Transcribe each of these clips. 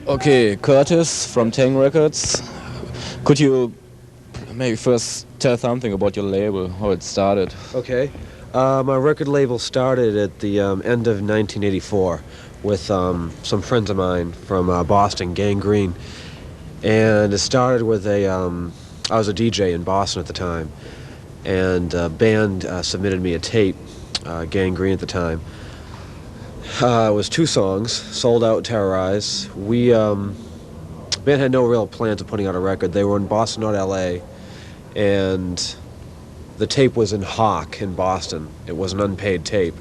Okay, Kurtis from Taang Records. Could you maybe first tell something about your label, how it started? Okay. My record label started at the end of 1984 with some friends of mine from Boston, Gang Green. And it started with I was a DJ in Boston at the time. And a band submitted me a tape, Gang Green at the time. It was 2 songs, Sold Out, Terrorize. Band had no real plans of putting out a record. They were in Boston, not LA. And the tape was in Hawk in Boston. It was an unpaid tape.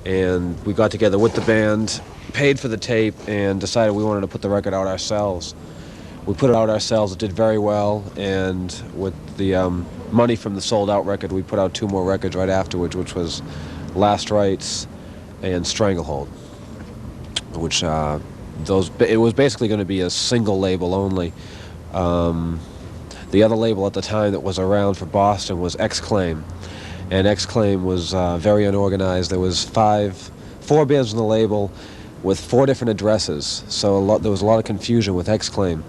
And we got together with the band, paid for the tape, and decided we wanted to put the record out ourselves. We put it out ourselves. It did very well. And with the money from the Sold Out record, we put out 2 more records right afterwards, which was Last Rites and Stranglehold, which it was basically going to be a single label only. The The other label at the time that was around for Boston was X-Claim, and X-Claim was very unorganized. There was 4 bands on the label with 4 different addresses, so there was a lot of confusion with X-Claim.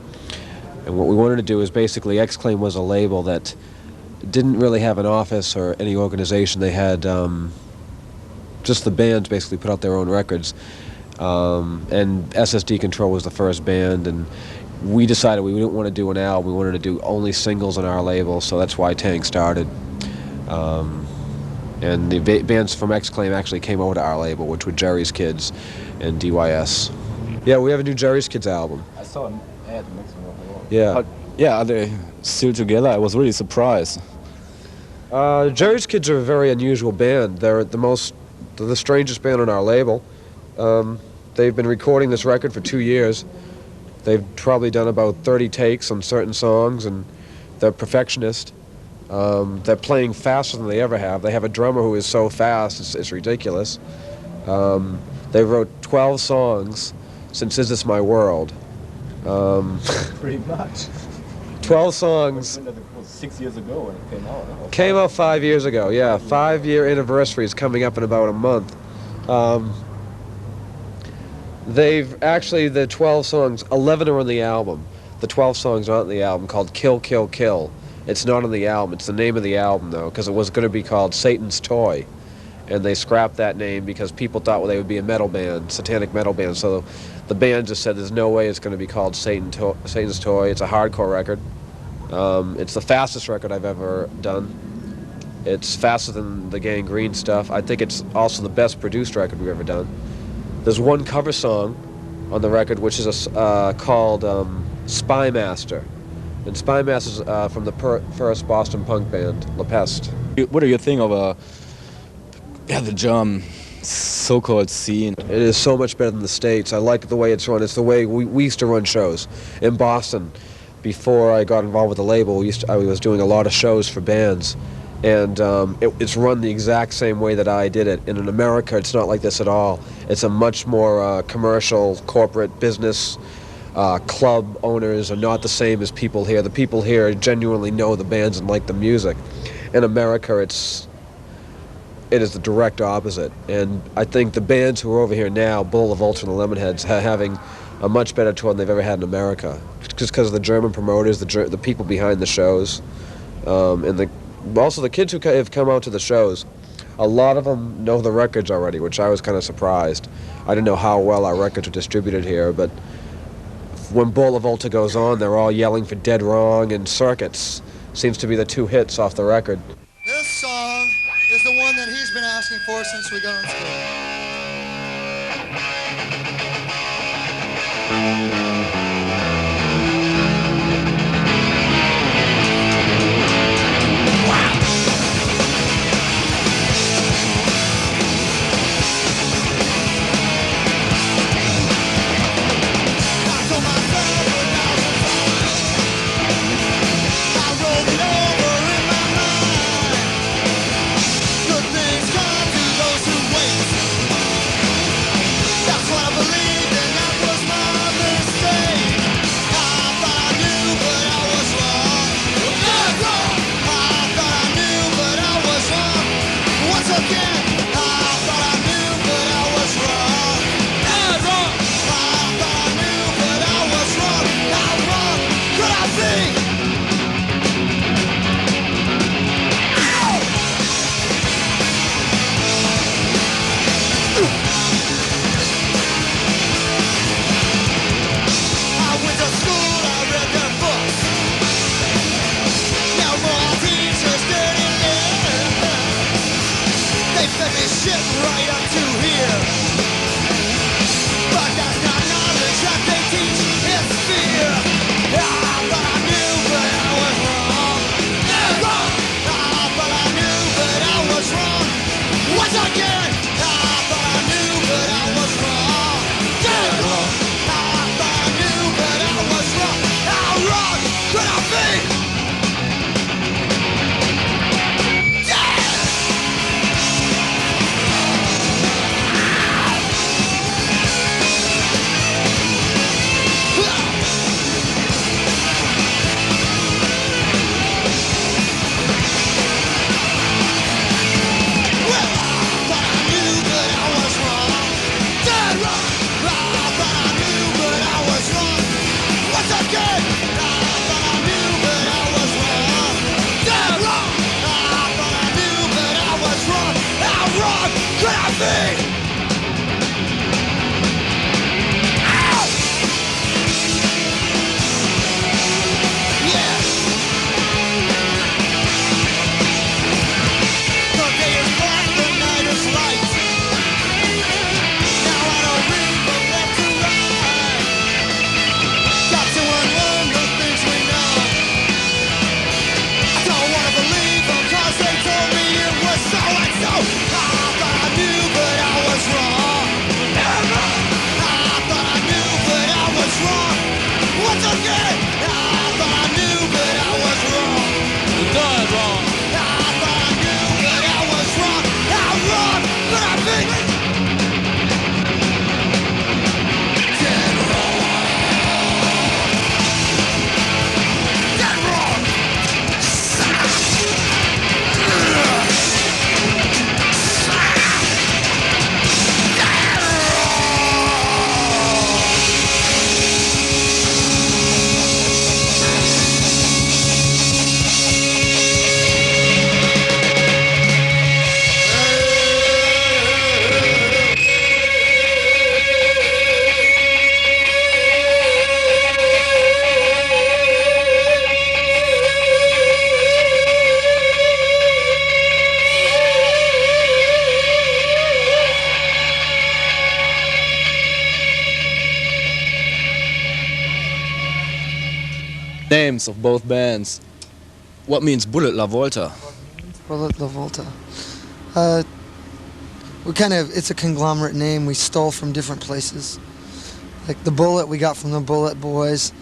And what we wanted to do is basically, X-Claim was a label that didn't really have an office or any organization. They had just the bands basically put out their own records. And SSD Control was the first band, and we decided we didn't want to do an album. We wanted to do only singles on our label, so that's why Taang started. And the bands from X-Claim actually came over to our label, which were Jerry's Kids and DYS. Yeah, we have a new Jerry's Kids album. I saw an ad next to Yeah. yeah, are they still together? I was really surprised. Jerry's Kids are a very unusual band. They're the strangest band on our label. They've been recording this record for 2 years. They've probably done about 30 takes on certain songs, and they're perfectionist. They're playing faster than they ever have. They have a drummer who is so fast, it's ridiculous. They wrote 12 songs since Is This My World. Pretty much. 12 songs. 6 years ago when it came out. Huh? Came out 5 years ago, yeah. 5-year anniversary is coming up in about a month. The 12 songs, 11 are on the album. The 12 songs aren't on the album, called Kill, Kill, Kill. It's not on the album. It's the name of the album, though, because it was going to be called Satan's Toy. And they scrapped that name because people thought they would be a metal band, satanic metal band. So the band just said there's no way it's going to be called Satan's Toy. It's a hardcore record. It's the fastest record I've ever done. It's faster than the Gangrene stuff. I think it's also the best produced record we've ever done. There's one cover song on the record which is called Spy Master. And Spy Master's from the first Boston punk band, La Peste. What do you think of the German so-called scene? It is so much better than the States. I like the way it's run. It's the way we used to run shows. In Boston, before I got involved with the label, I was doing a lot of shows for bands. And it's run the exact same way that I did it. And in America, it's not like this at all. It's a much more commercial, corporate business. Club owners are not the same as people here. The people here genuinely know the bands and like the music. In America, it is the direct opposite. And I think the bands who are over here now, Volta and the Lemonheads, are having a much better tour than they've ever had in America. Just because of the German promoters, the people behind the shows, and also the kids who have come out to the shows. A lot of them know the records already, which I was kind of surprised. I didn't know how well our records are distributed here, but when Volta goes on, they're all yelling for Dead Wrong and Circuits. Seems to be the 2 hits off the record. This song is the one that he's been asking for since we got in school. thing. Names of both bands. What means Bullet La Volta? Bullet La Volta. It's a conglomerate name we stole from different places. Like the Bullet we got from the Bullet Boys,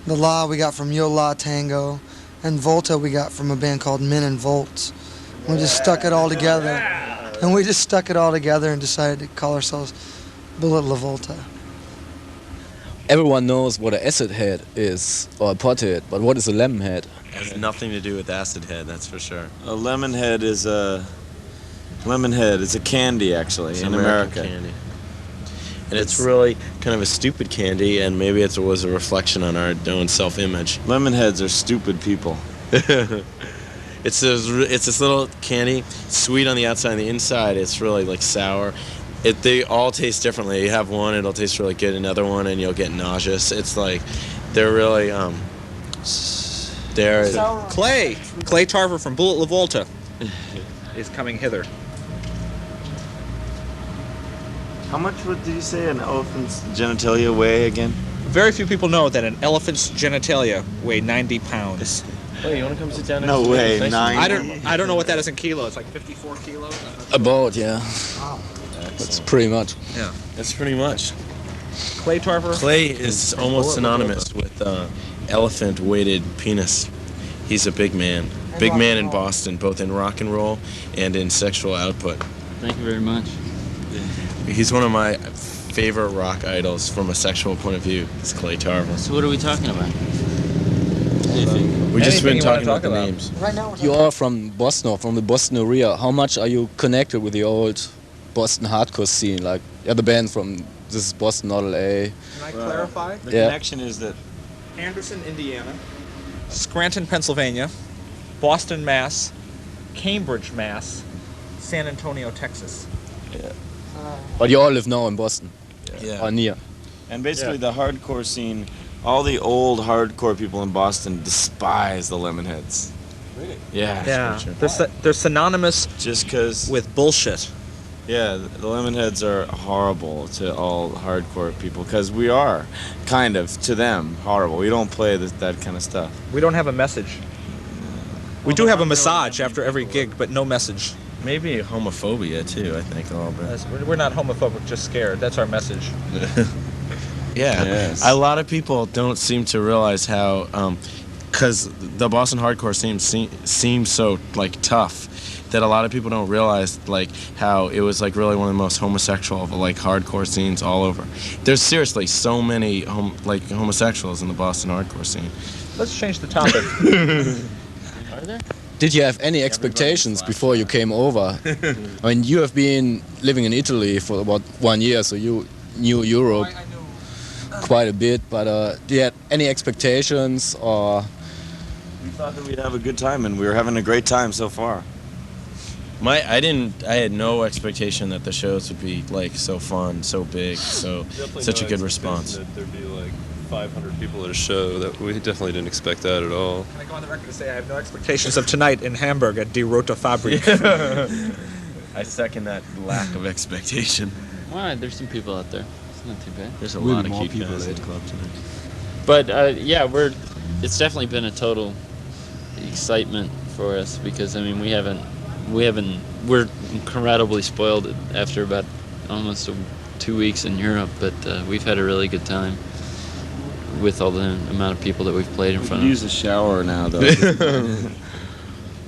the La we got from Yo La Tango, and Volta we got from a band called Men and Volts. We just stuck it all together. And we just stuck it all together and decided to call ourselves Bullet La Volta. Everyone knows what an acid head is, or a pothead, but what is a lemon head? It has nothing to do with acid head, that's for sure. A lemonhead is a candy, actually, It's in an America. American candy. And it's really kind of a stupid candy, and maybe it was a reflection on our own self-image. Lemonheads are stupid people. It's this little candy, sweet on the outside and the inside. It's really like sour. They all taste differently. You have one, it'll taste really good. Another one, and you'll get nauseous. It's like they're really they're Clay Tarver from Bullet La Volta is coming hither. How much did you say an elephant's genitalia weigh again? Very few people know that an elephant's genitalia weigh 90 pounds. Oh, you want to come sit down? No way, 9. I don't know what that is in kilos. It's like 54 kilos. About, yeah. That's pretty much. Yeah. That's pretty much. Clay Tarver. Clay is almost synonymous with elephant-weighted penis. He's a big man. Big man in Boston, both in rock and roll and in sexual output. Thank you very much. He's one of my favorite rock idols from a sexual point of view. Is Clay Tarver. So what are we talking about? What do you think? We've just Anything been you talking wanna about the talk about? names. Right now we're You are from Boston, or from the Boston area. How much are you connected with the old Boston hardcore scene? Like, the other band from this is Boston, not LA. Can I clarify? The Yeah. connection is that Anderson, Indiana, Scranton, Pennsylvania, Boston, Mass, Cambridge, Mass, San Antonio, Texas. But you all live now in Boston, Yeah. or near. And basically the hardcore scene, all the old hardcore people in Boston despise the Lemonheads. Yeah. Yeah, that's pretty true. they're synonymous Just because, with bullshit. yeah, the Lemonheads are horrible to all hardcore people, because we are, kind of, to them, horrible. We don't play that kind of stuff. We don't have a message. We do have a massage after every gig, but no message. Maybe homophobia too, I think, a little bit. We're not homophobic, just scared. That's our message. Yeah. Yes. A lot of people don't seem to realize how, because the Boston hardcore scene seems so like tough, that a lot of people don't realize like how it was like really one of the most homosexual of like hardcore scenes all over. There's seriously so many homosexuals in the Boston hardcore scene. Let's change the topic. Are there? Did you have any expectations before you came over? I mean, you have been living in Italy for about 1 year, so you knew Europe quite a bit, but do you have any expectations, or? We thought that we'd have a good time, and we were having a great time so far. I had no expectation that the shows would be like so fun, so big, such a good response. That there'd be like 500 people at a show. That we definitely didn't expect that at all. Can I go on the record to say I have no expectations of tonight in Hamburg at Die Rote Fabrik? I second that lack of expectation. Well, there's some people out there. It's not too bad. There's a lot of cute guys in the club tonight. But yeah, it's definitely been a total excitement for us because I mean we're incredibly spoiled after about almost 2 weeks in Europe, but we've had a really good time with all the amount of people that we've played in front of. Use a shower now, though.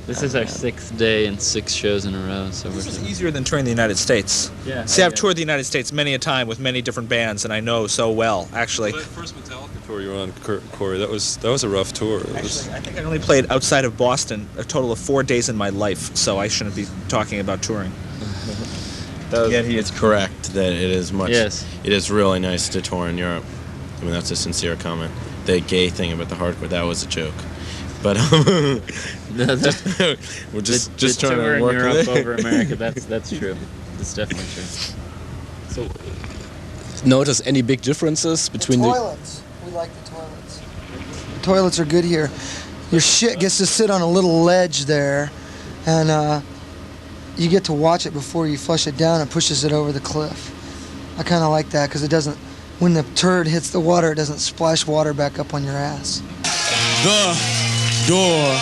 This is our 6th day and 6 shows in a row, so This is easier than touring the United States. Yeah. See, I've toured the United States many a time with many different bands, and I know so well, actually. That first Metallica tour you were on, Corey, that was a rough tour. I think I only played outside of Boston a total of 4 days in my life, so I shouldn't be talking about touring. Yet he is correct that it is much. Yes. It is really nice to tour in Europe. I mean, that's a sincere comment. The gay thing about the hardcore, that was a joke. But we're just trying tour to work in Europe with it. over America. That's true. That's definitely true. So, notice any big differences between Toilets. We like the toilets. Toilets are good here. Your shit gets to sit on a little ledge there, and you get to watch it before you flush it down and pushes it over the cliff. I kind of like that because it doesn't, when the turd hits the water, it doesn't splash water back up on your ass. The door.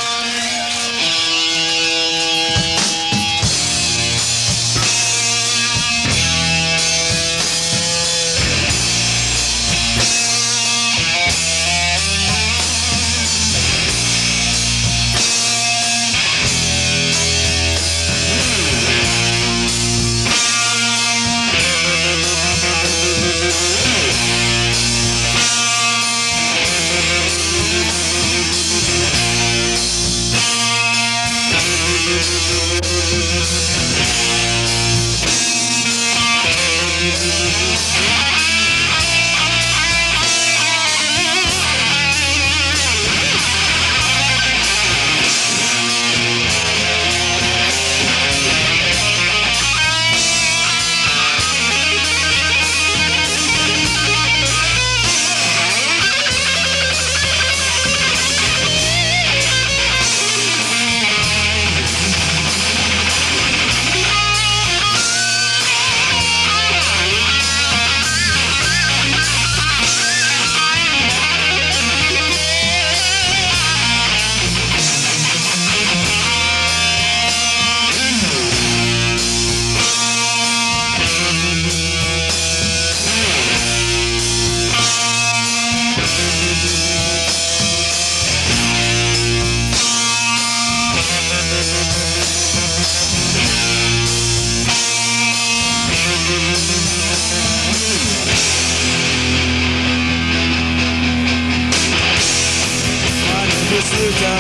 Luka.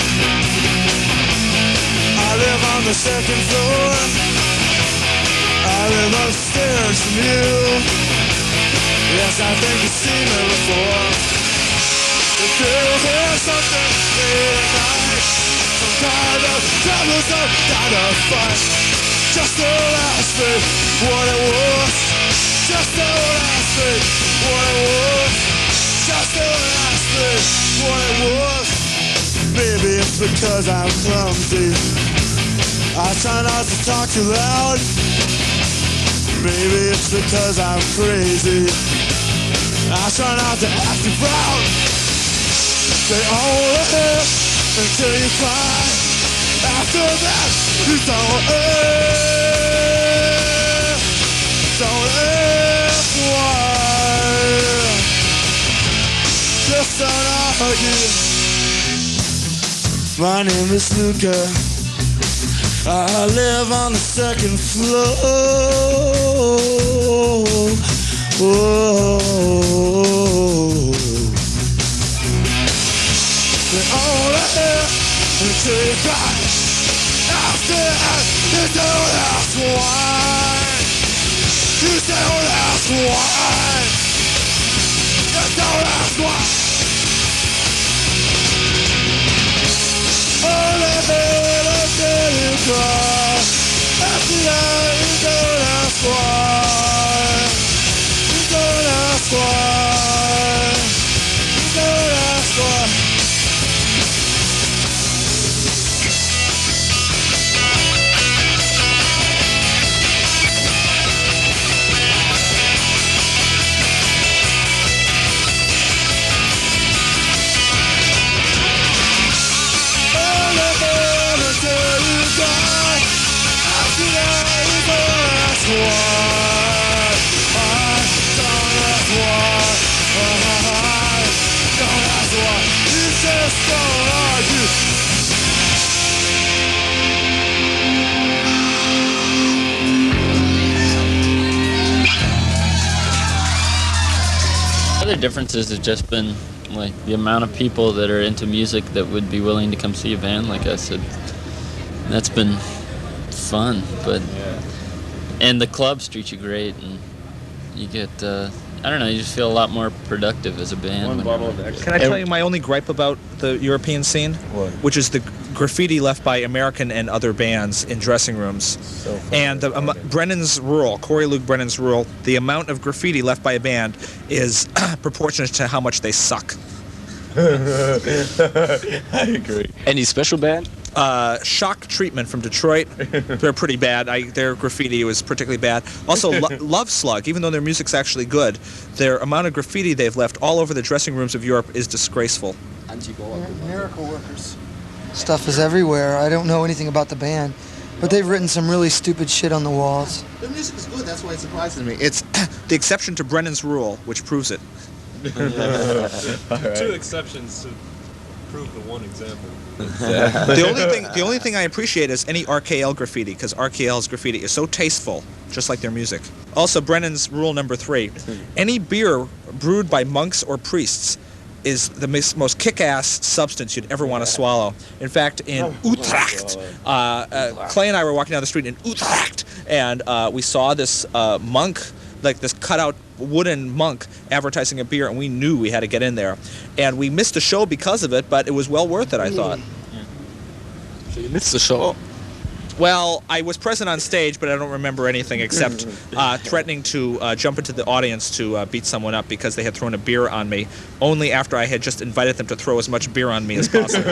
I live on the second floor. I live upstairs from you. Yes, I think you've seen me before. If you hear something late at night, some kind of trouble, some kind of fight, just don't ask me what it was. Just don't ask me what it was. Just don't ask me what it was. Maybe it's because I'm clumsy. I try not to talk too loud. Maybe it's because I'm crazy. I try not to act too proud. They all live until you cry. After that, you don't live. Don't live why. Just don't argue. My name is Luka. I live on the second floor. Whoa. They all live until you cry. After that, you don't ask why. You don't ask why. You don't ask why. Oh, let me look at you cry. ask why. Don't ask why. Don't ask why. Other differences have just been like the amount of people that are into music that would be willing to come see a band like us. That's been fun, but and the clubs treat you great, and you get I don't know, you just feel a lot more productive as a band. One bottle of extra. Can I tell you my only gripe about the European scene? What? Which is the graffiti left by American and other bands in dressing rooms. And Brennan's rule, Corey Luke Brennan's rule, the amount of graffiti left by a band is proportionate to how much they suck. I agree. Any special band? Shock Treatment from Detroit. They're pretty bad. Their graffiti was particularly bad. Also, Love Slug, even though their music's actually good, their amount of graffiti they've left all over the dressing rooms of Europe is disgraceful. Miracle Workers. Stuff is everywhere. I don't know anything about the band, but they've written some really stupid shit on the walls. The music is good. That's why it surprises me. It's the exception to Brennan's rule, which proves it. Two exceptions to prove the one example. The only thing I appreciate is any RKL graffiti, because RKL's graffiti is so tasteful, just like their music. Also, Brennan's rule number 3: any beer brewed by monks or priests is the most kick-ass substance you'd ever want to swallow. In fact, in Utrecht, Clay and I were walking down the street in Utrecht, and we saw this monk, like this cutout wooden monk, advertising a beer, and we knew we had to get in there. And we missed the show because of it, but it was well worth it, I thought. So you missed the show? Well, I was present on stage, but I don't remember anything except threatening to jump into the audience to beat someone up because they had thrown a beer on me, only after I had just invited them to throw as much beer on me as possible.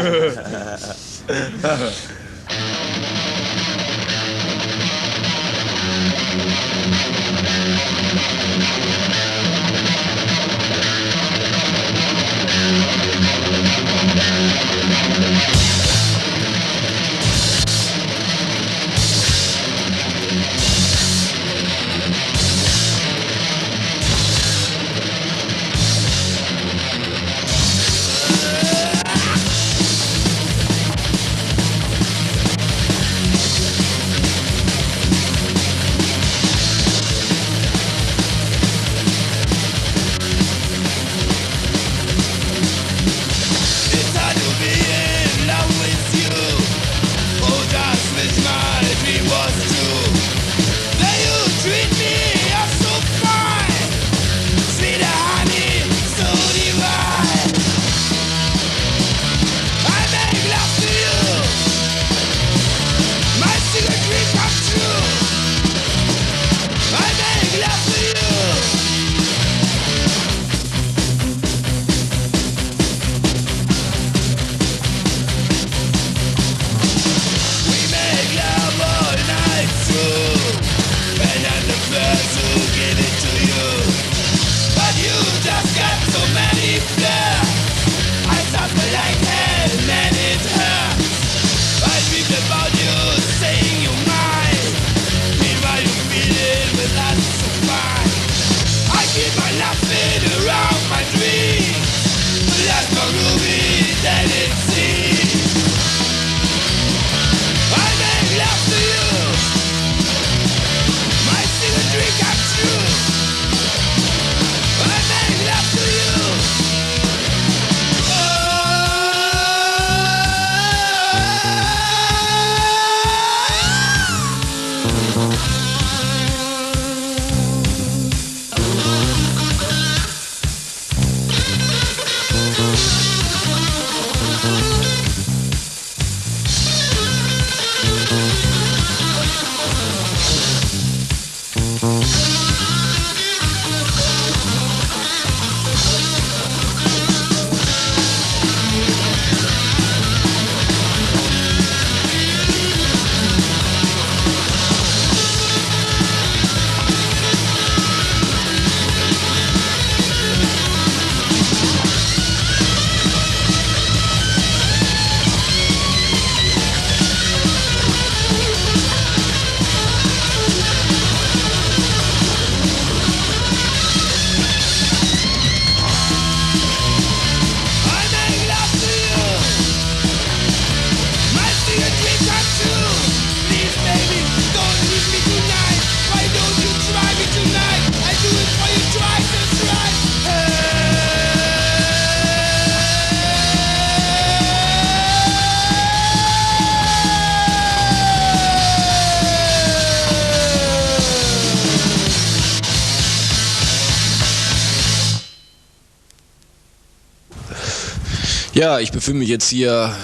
Ja, ich befinde mich jetzt hier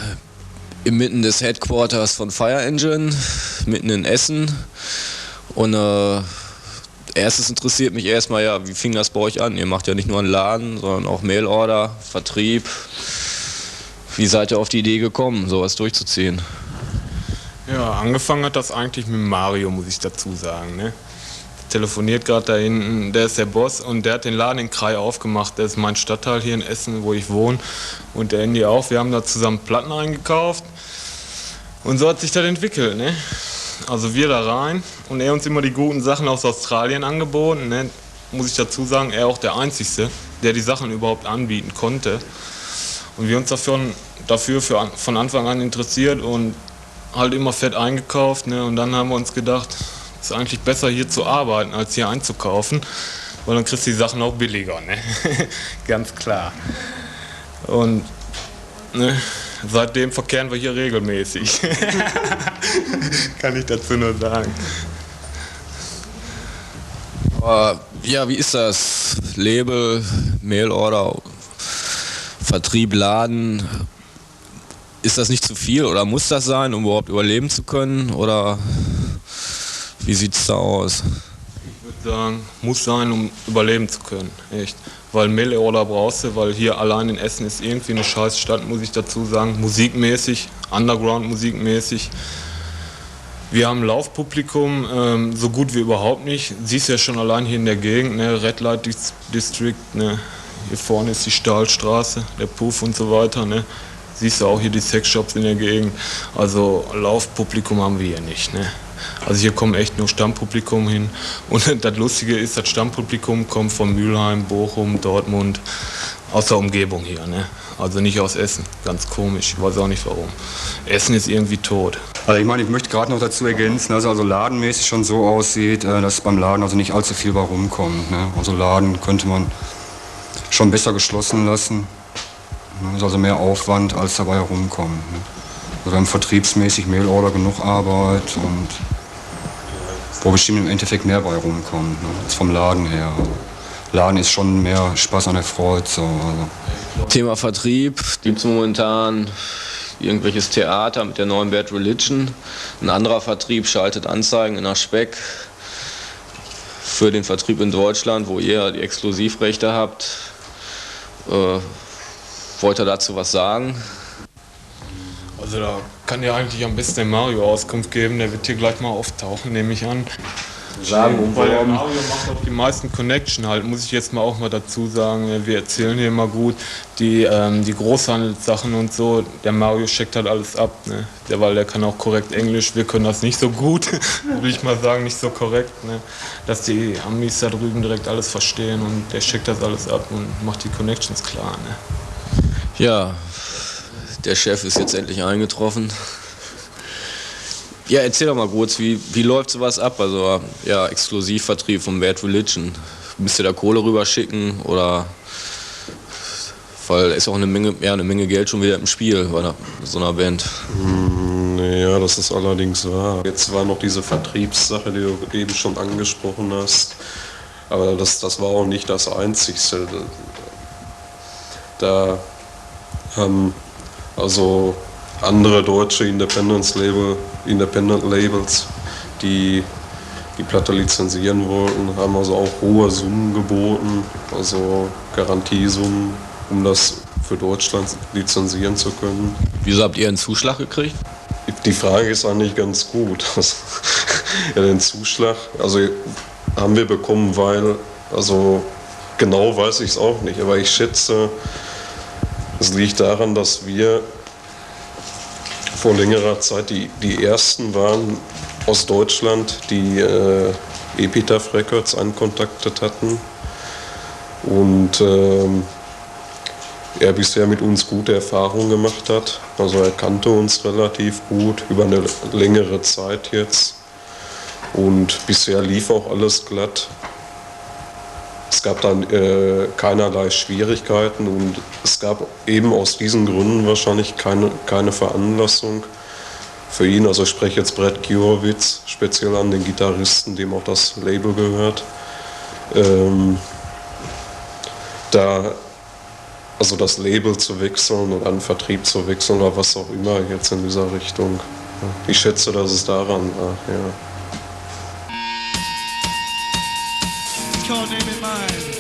inmitten des Headquarters von Fire Engine, mitten in Essen. Und erstes interessiert mich erstmal, ja, wie fing das bei euch an? Ihr macht ja nicht nur einen Laden, sondern auch Mailorder, Vertrieb. Wie seid ihr auf die Idee gekommen, sowas durchzuziehen? Ja, angefangen hat das eigentlich mit Mario, muss ich dazu sagen. Ne? Telefoniert gerade da hinten, der ist der Boss und der hat den Laden in Krai aufgemacht. Der ist mein Stadtteil hier in Essen, wo ich wohne. Und der Andy auch. Wir haben da zusammen Platten eingekauft. Und so hat sich das entwickelt. Ne? Also wir da rein und er uns immer die guten Sachen aus Australien angeboten. Ne? Muss ich dazu sagen, er auch der Einzige, der die Sachen überhaupt anbieten konnte. Und wir uns dafür von Anfang an interessiert und halt immer fett eingekauft. Ne? Und dann haben wir uns gedacht, es ist eigentlich besser hier zu arbeiten, als hier einzukaufen. Weil dann kriegst du die Sachen auch billiger, ne? Ganz klar. Und ne, seitdem verkehren wir hier regelmäßig. Kann ich dazu nur sagen. Aber ja, wie ist das? Label, Mailorder, Vertrieb, Laden. Ist das nicht zu viel oder muss das sein, um überhaupt überleben zu können? Oder wie sieht es da aus? Ich würde sagen, muss sein, um überleben zu können. Echt. Weil Mailorder brauchst du, weil hier allein in Essen ist irgendwie eine scheiß Stadt, muss ich dazu sagen. Musikmäßig, Underground-musikmäßig. Wir haben ein Laufpublikum, so gut wie überhaupt nicht. Siehst ja schon allein hier in der Gegend, ne? Red Light District, ne? Hier vorne ist die Stahlstraße, der Puff und so weiter. Ne? Siehst du auch hier die Sexshops in der Gegend. Also Laufpublikum haben wir hier nicht. Ne? Also hier kommen echt nur Stammpublikum hin. Und das Lustige ist, das Stammpublikum kommt von Mülheim, Bochum, Dortmund, aus der Umgebung hier. Ne? Also nicht aus Essen. Ganz komisch, ich weiß auch nicht warum. Essen ist irgendwie tot. Also ich meine, ich möchte gerade noch dazu ergänzen, dass also ladenmäßig schon so aussieht, dass beim Laden also nicht allzu viel bei rumkommt. Ne? Also Laden könnte man schon besser geschlossen lassen. Das ist also mehr Aufwand, als dabei herumkommt. Ne? Also wir haben vertriebsmäßig Mailorder genug Arbeit und wo bestimmt im Endeffekt mehr bei rumkommt, ne? Als vom Laden her. Laden ist schon mehr Spaß an der Freude. So, also. Thema Vertrieb, gibt es momentan irgendwelches Theater mit der neuen Bad Religion. Ein anderer Vertrieb schaltet Anzeigen in der Speck für den Vertrieb in Deutschland, wo ihr die Exklusivrechte habt. Wollt ihr dazu was sagen? Also da kann dir eigentlich am besten der Mario Auskunft geben, der wird hier gleich mal auftauchen, nehme ich an. Sagen, weil der Mario macht auch die meisten Connection halt, muss ich jetzt mal auch mal dazu sagen. Wir erzählen hier immer gut die Großhandelssachen und so. Der Mario checkt halt alles ab, ne? Weil der kann auch korrekt Englisch, wir können das nicht so gut, will ich mal sagen, nicht so korrekt, ne? Dass die Amis da drüben direkt alles verstehen und der checkt das alles ab und macht die Connections klar, ne? Ja, der Chef ist jetzt endlich eingetroffen. Ja, erzähl doch mal kurz, wie läuft sowas ab? Also ja, Exklusivvertrieb von Bad Religion. Müsst ihr da Kohle rüberschicken oder? Weil ist auch eine Menge Geld schon wieder im Spiel bei so einer Band. Ja, das ist allerdings wahr. Jetzt war noch diese Vertriebssache, die du eben schon angesprochen hast. Aber das war auch nicht das Einzigste. Da haben also andere deutsche Independent Labels, die die Platte lizenzieren wollten, haben also auch hohe Summen geboten, also Garantiesummen, um das für Deutschland lizenzieren zu können. Wieso habt ihr einen Zuschlag gekriegt? Die Frage ist eigentlich ganz gut. Ja, den Zuschlag, also haben wir bekommen, weil, also genau weiß ich es auch nicht, aber ich schätze, es liegt daran, dass wir vor längerer Zeit die ersten waren aus Deutschland, die Epitaph Records ankontaktet hatten und er bisher mit uns gute Erfahrungen gemacht hat. Also er kannte uns relativ gut über eine längere Zeit jetzt und bisher lief auch alles glatt. Es gab dann keinerlei Schwierigkeiten und es gab eben aus diesen Gründen wahrscheinlich keine Veranlassung für ihn. Also ich spreche jetzt Brett Kiorowitz speziell an, den Gitarristen, dem auch das Label gehört. Da also das Label zu wechseln oder einen Vertrieb zu wechseln oder was auch immer jetzt in dieser Richtung. Ich schätze, dass es daran war, ja. It's called Name It Mine.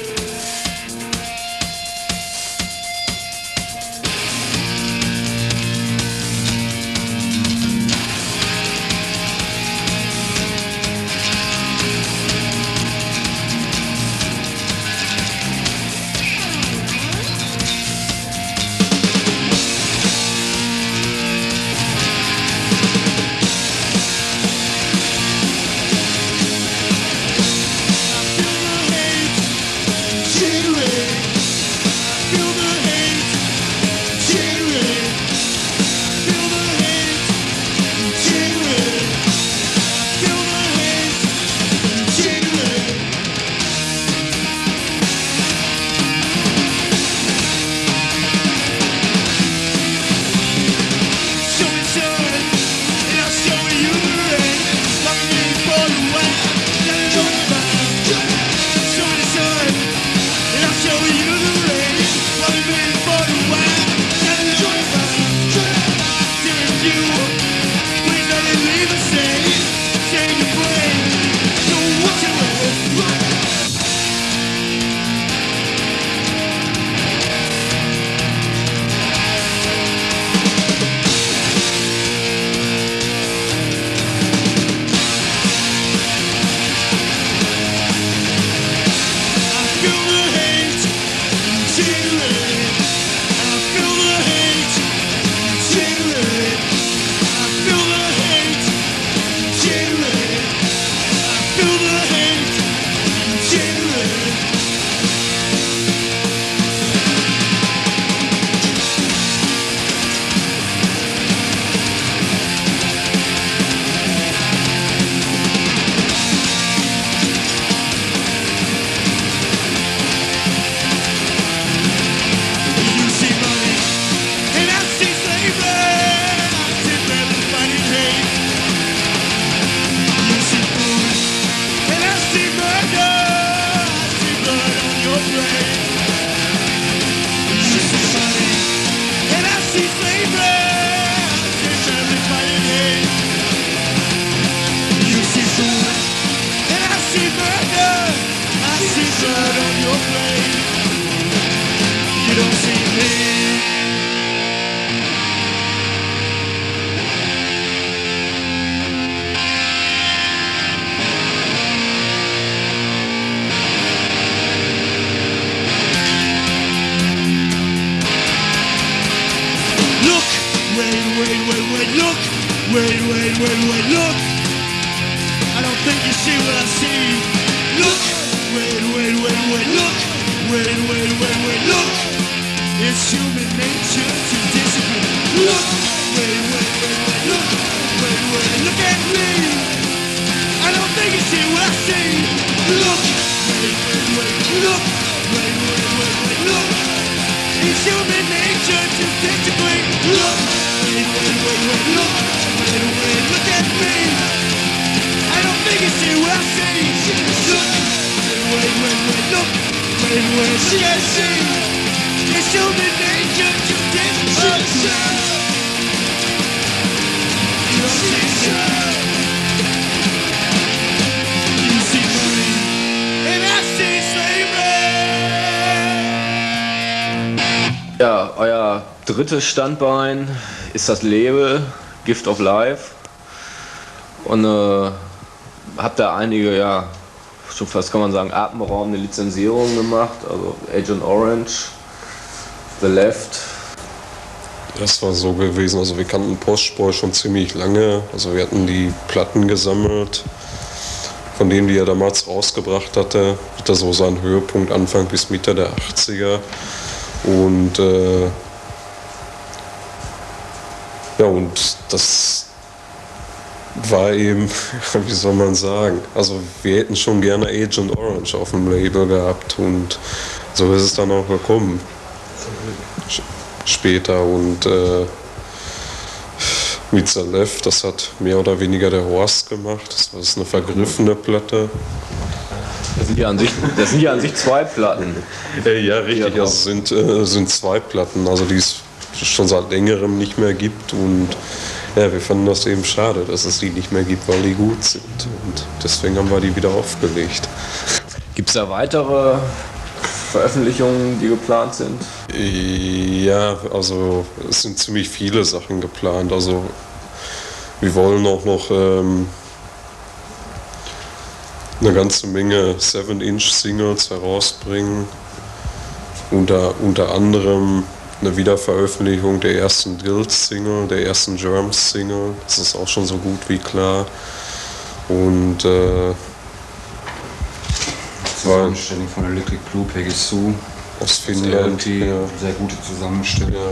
Ja, euer drittes Standbein ist das Label Gift of Life und habt da einige, ja, schon fast kann man sagen, atemberaubende Lizenzierungen gemacht, also Agent Orange, The Left. Das war so gewesen, also wir kannten Postspor schon ziemlich lange, also wir hatten die Platten gesammelt, von denen die er damals rausgebracht hatte so seinen Höhepunkt Anfang bis Mitte der 80er. Und ja, und das war eben, wie soll man sagen, also wir hätten schon gerne Agent Orange auf dem Label gehabt und so ist es dann auch gekommen später. Und mit The Left, das hat mehr oder weniger der Horst gemacht, das ist eine vergriffene Platte. Das sind ja an sich 2 Platten. Ja, richtig. Also sind 2 Platten, also die es schon seit längerem nicht mehr gibt. Und ja, wir fanden das eben schade, dass es die nicht mehr gibt, weil die gut sind. Und deswegen haben wir die wieder aufgelegt. Gibt es da weitere Veröffentlichungen, die geplant sind? Ja, also es sind ziemlich viele Sachen geplant. Also wir wollen auch noch eine ganze Menge 7-Inch-Singles herausbringen. Unter anderem eine Wiederveröffentlichung der ersten Guild-Single, der ersten Germs-Single. Das ist auch schon so gut wie klar. Und Zusammenstellung von Electric Blue Pegasus aus Finnland. LP, Ja. sehr gute Zusammenstellung. Ja.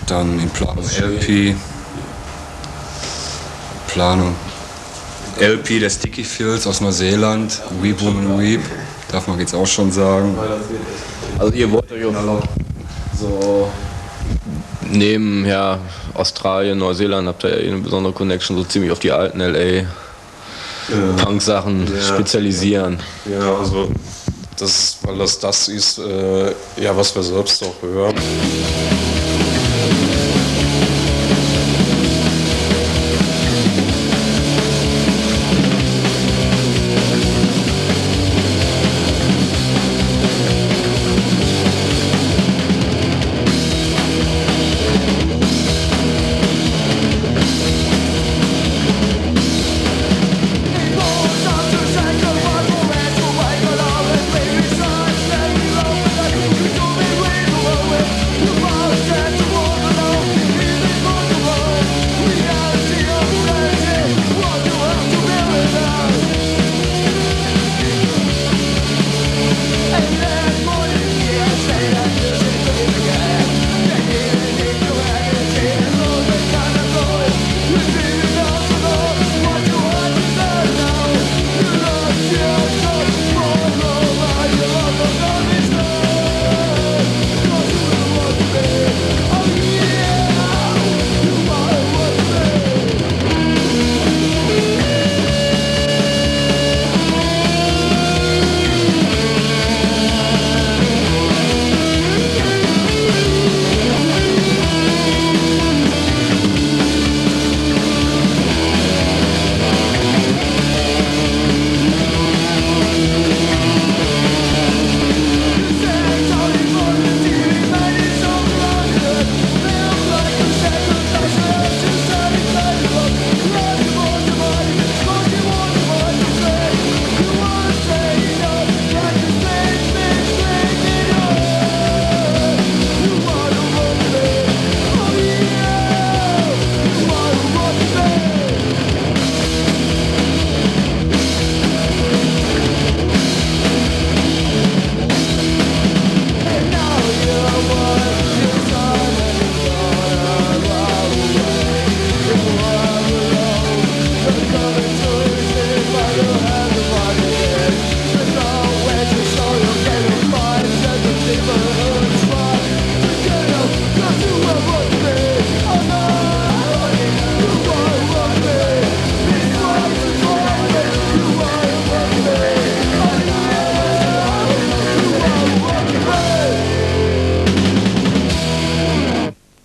Dann in Planung LP der Sticky Fields aus Neuseeland, Weep Woman Weep, darf man jetzt auch schon sagen. Also ihr wollt euch auch so neben Australien, Neuseeland habt ihr ja eine besondere Connection so ziemlich auf die alten LA Punk-Sachen spezialisieren. Ja, also weil das ist, was wir selbst auch hören.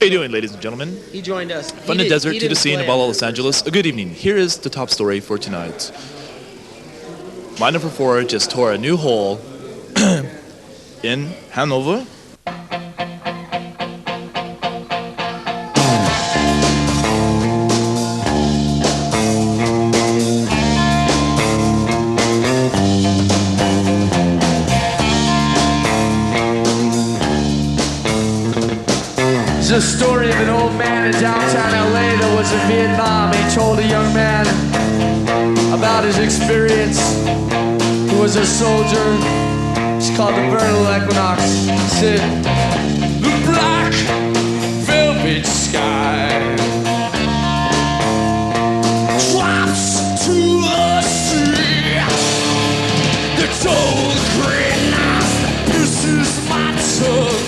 How you doing, ladies and gentlemen? He joined us. From the desert to the scene of all Los Angeles. A good evening. Here is the top story for tonight. My number 4 just tore a new hole in Hanover. The story of an old man in downtown LA that was in Vietnam. He told a young man about his experience. He was a soldier. It's called the Vernal equinox. He said, the black velvet sky drops to the sea. The dull green knife pierces my tongue.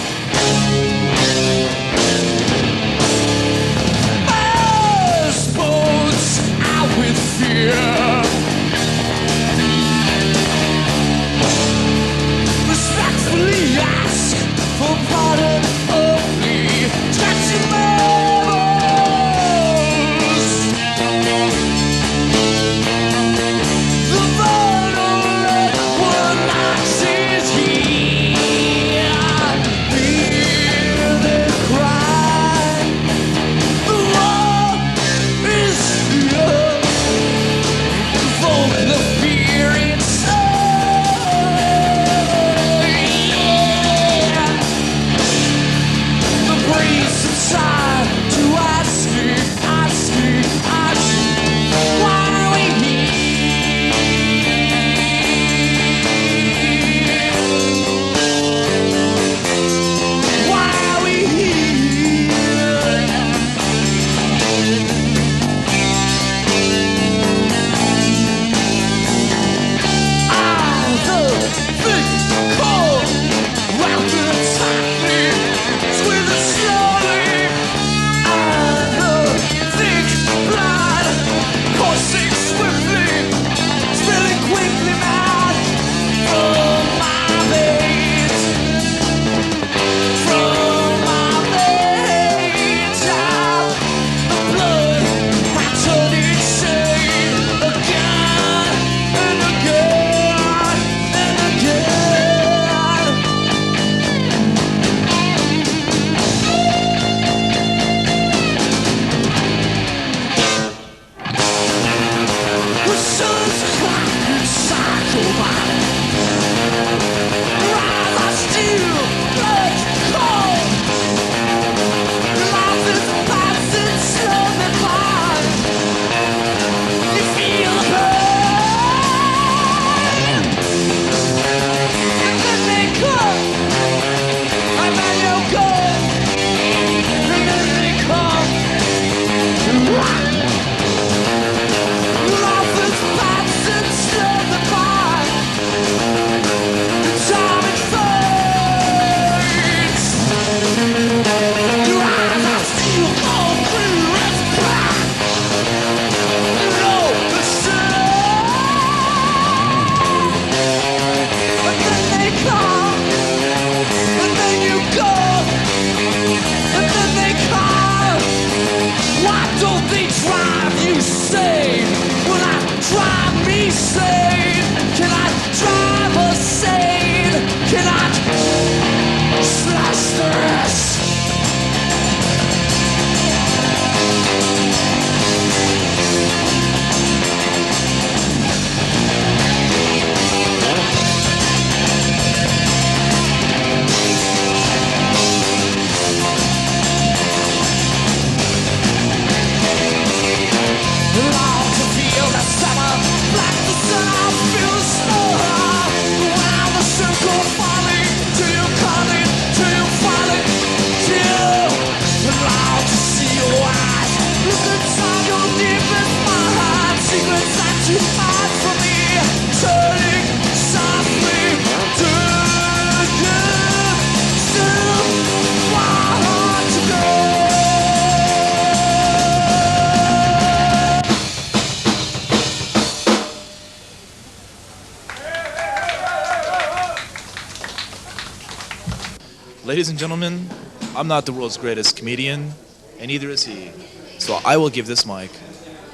Ladies and gentlemen, I'm not the world's greatest comedian, and neither is he. So I will give this mic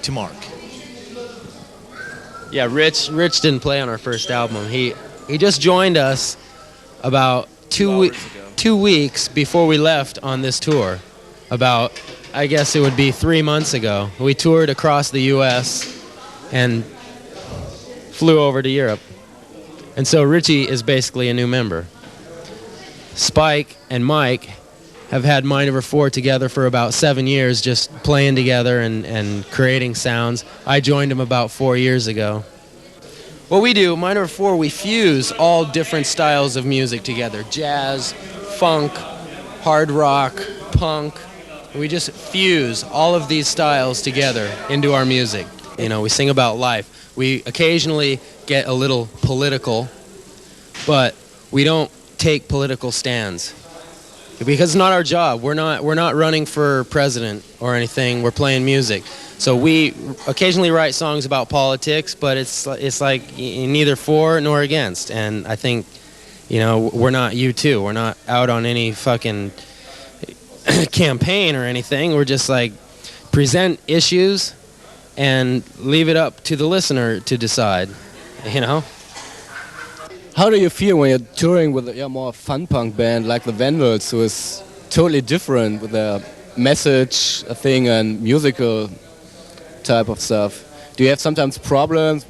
to Mark. Yeah, Rich didn't play on our first album. He just joined us about 2 weeks before we left on this tour. About, I guess it would be 3 months ago. We toured across the U.S. and flew over to Europe. And so Richie is basically a new member. Spike and Mike have had Mind Over 4 together for about 7 years, just playing together and creating sounds. I joined them about 4 years ago. What we do, Mind Over 4, we fuse all different styles of music together. Jazz, funk, hard rock, punk. We just fuse all of these styles together into our music. You know, we sing about life. We occasionally get a little political, but we don't take political stands because it's not our job. We're not running for president or anything. We're playing music. So we occasionally write songs about politics, but it's like neither for nor against. And I think, you know, we're not U2. We're not out on any fucking campaign or anything. We're just like present issues and leave it up to the listener to decide, you know? How do you feel when you're touring with a more fun punk band like the Vernals, who is totally different with their message, a thing, and musical type of stuff? Do you have sometimes problems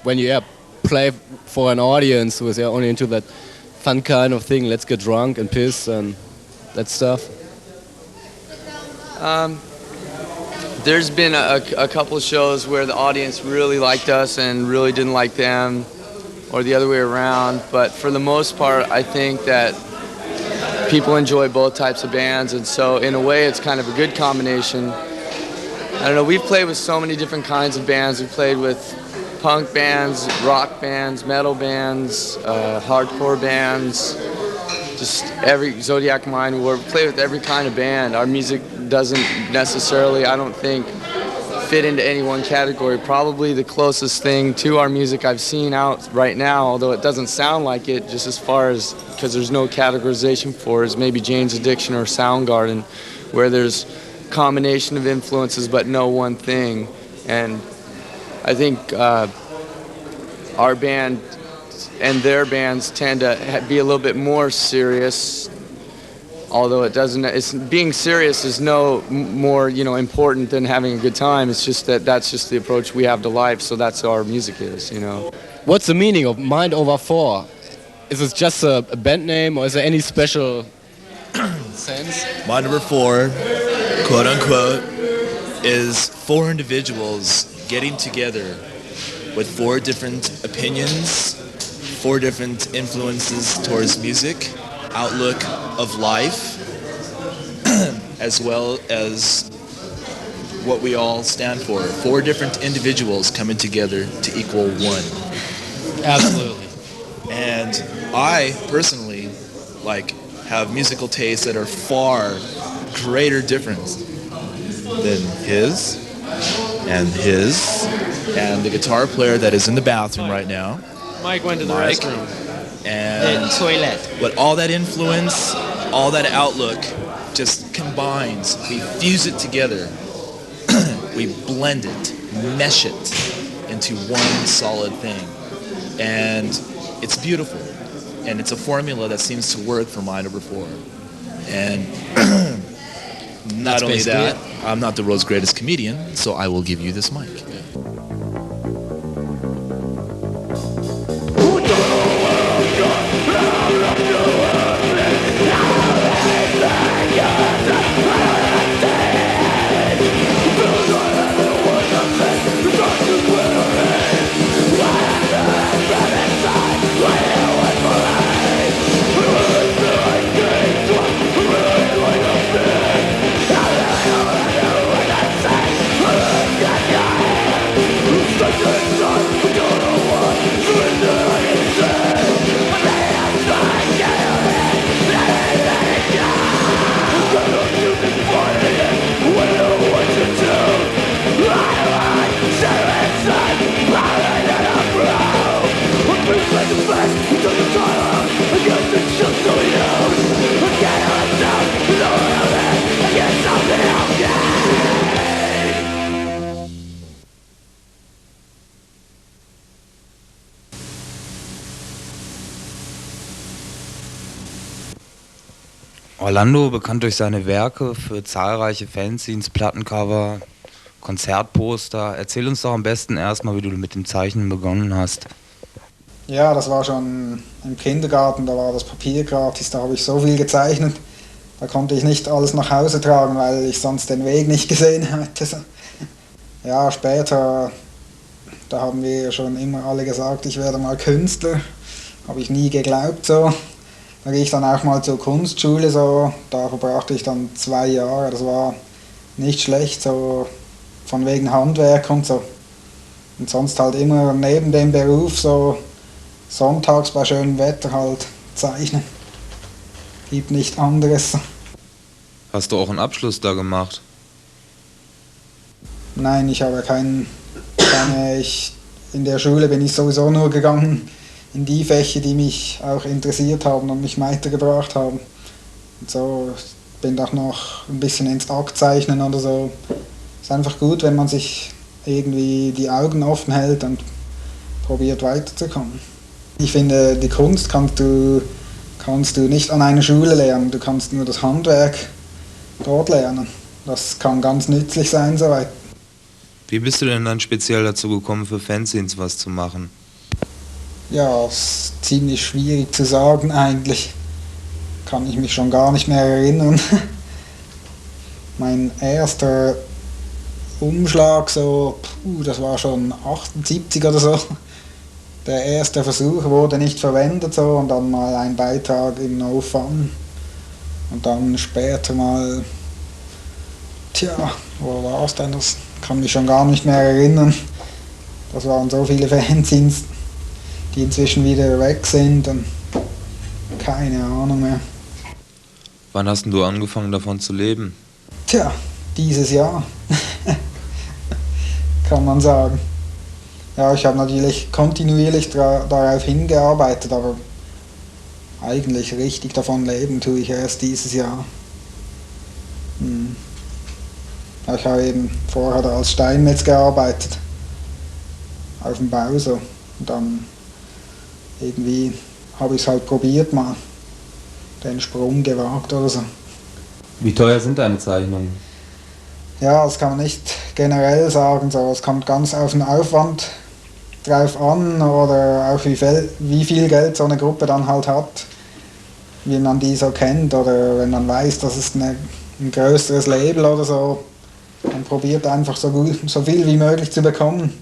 when you play for an audience who is only into that fun kind of thing, let's get drunk and piss and that stuff? There's been a couple of shows where the audience really liked us and really didn't like them, or the other way around, but for the most part, I think that people enjoy both types of bands, and so in a way, it's kind of a good combination. I don't know, we've played with so many different kinds of bands. We've played with punk bands, rock bands, metal bands, hardcore bands, just every Zodiac Mind War. We play with every kind of band. Our music doesn't necessarily, I don't think, fit into any one category. Probably the closest thing to our music I've seen out right now, although it doesn't sound like it, just as far as, because there's no categorization for it, is maybe Jane's Addiction or Soundgarden, where there's combination of influences but no one thing. And I think our band and their bands tend to be a little bit more serious, although it doesn't. Being serious is no more, you know, important than having a good time. It's just that's just the approach we have to life. So that's our music is, you know. What's the meaning of Mind Over 4? Is it just a band name, or is there any special sense? Mind Over 4, quote unquote, is 4 individuals getting together with 4 different opinions, 4 different influences towards music, outlook of life, as well as what we all stand for. 4 different individuals coming together to equal one. Absolutely. And I personally have musical tastes that are far greater difference than his and the guitar player that is in the bathroom right now. Mike went to the restroom. And toilet. But all that influence, all that outlook just combines. We fuse it together. We blend it, mesh it into one solid thing. And it's beautiful. And it's a formula that seems to work for Mind Over 4. And not only that, I'm not the world's greatest comedian, so I will give you this mic. Against the chance to you, against Orlando, bekannt durch seine Werke für zahlreiche Fanzines, Plattencover, Konzertposter. Erzähl uns doch am besten erstmal, wie du mit dem Zeichnen begonnen hast. Ja, das war schon im Kindergarten, da war das Papier gratis, da habe ich so viel gezeichnet. Da konnte ich nicht alles nach Hause tragen, weil ich sonst den Weg nicht gesehen hätte. Ja, später, da haben wir schon immer alle gesagt, ich werde mal Künstler. Habe ich nie geglaubt so. Da gehe ich dann auch mal zur Kunstschule so, da verbrachte ich dann 2 Jahre, das war nicht schlecht, so von wegen Handwerk und so. Und sonst halt immer neben dem Beruf so sonntags bei schönem Wetter halt zeichnen. Gibt nicht anderes. Hast du auch einen Abschluss da gemacht? Nein, ich habe in der Schule bin ich sowieso nur gegangen in die Fächer, die mich auch interessiert haben und mich weitergebracht haben. Und so bin auch noch ein bisschen ins Aktzeichnen oder so. Ist einfach gut, wenn man sich irgendwie die Augen offen hält und probiert weiterzukommen. Ich finde, die Kunst kannst du nicht an einer Schule lernen, du kannst nur das Handwerk dort lernen. Das kann ganz nützlich sein, soweit. Wie bist du denn dann speziell dazu gekommen, für Fanzines was zu machen? Ja, ist ziemlich schwierig zu sagen eigentlich. Kann ich mich schon gar nicht mehr erinnern. Mein erster Umschlag, so, das war schon 78 oder so. Der erste Versuch wurde nicht verwendet so, und dann mal ein Beitrag im No Fun. Und dann später mal, wo war es denn? Das kann mich schon gar nicht mehr erinnern. Das waren so viele Fanzines, die inzwischen wieder weg sind und keine Ahnung mehr. Wann hast denn du angefangen davon zu leben? Dieses Jahr. Kann man sagen. Ja, ich habe natürlich kontinuierlich darauf hingearbeitet, aber eigentlich richtig davon leben tue ich erst dieses Jahr. Ich habe eben vorher als Steinmetz gearbeitet, auf dem Bau so. Und dann irgendwie habe ich es halt probiert mal, den Sprung gewagt oder so. Wie teuer sind deine Zeichnungen? Ja, das kann man nicht generell sagen, so. Es kommt ganz auf den Aufwand drauf an oder auch wie viel Geld so eine Gruppe dann halt hat, wie man die so kennt oder wenn man weiß, dass es ein größeres Label oder so, man probiert einfach so viel wie möglich zu bekommen.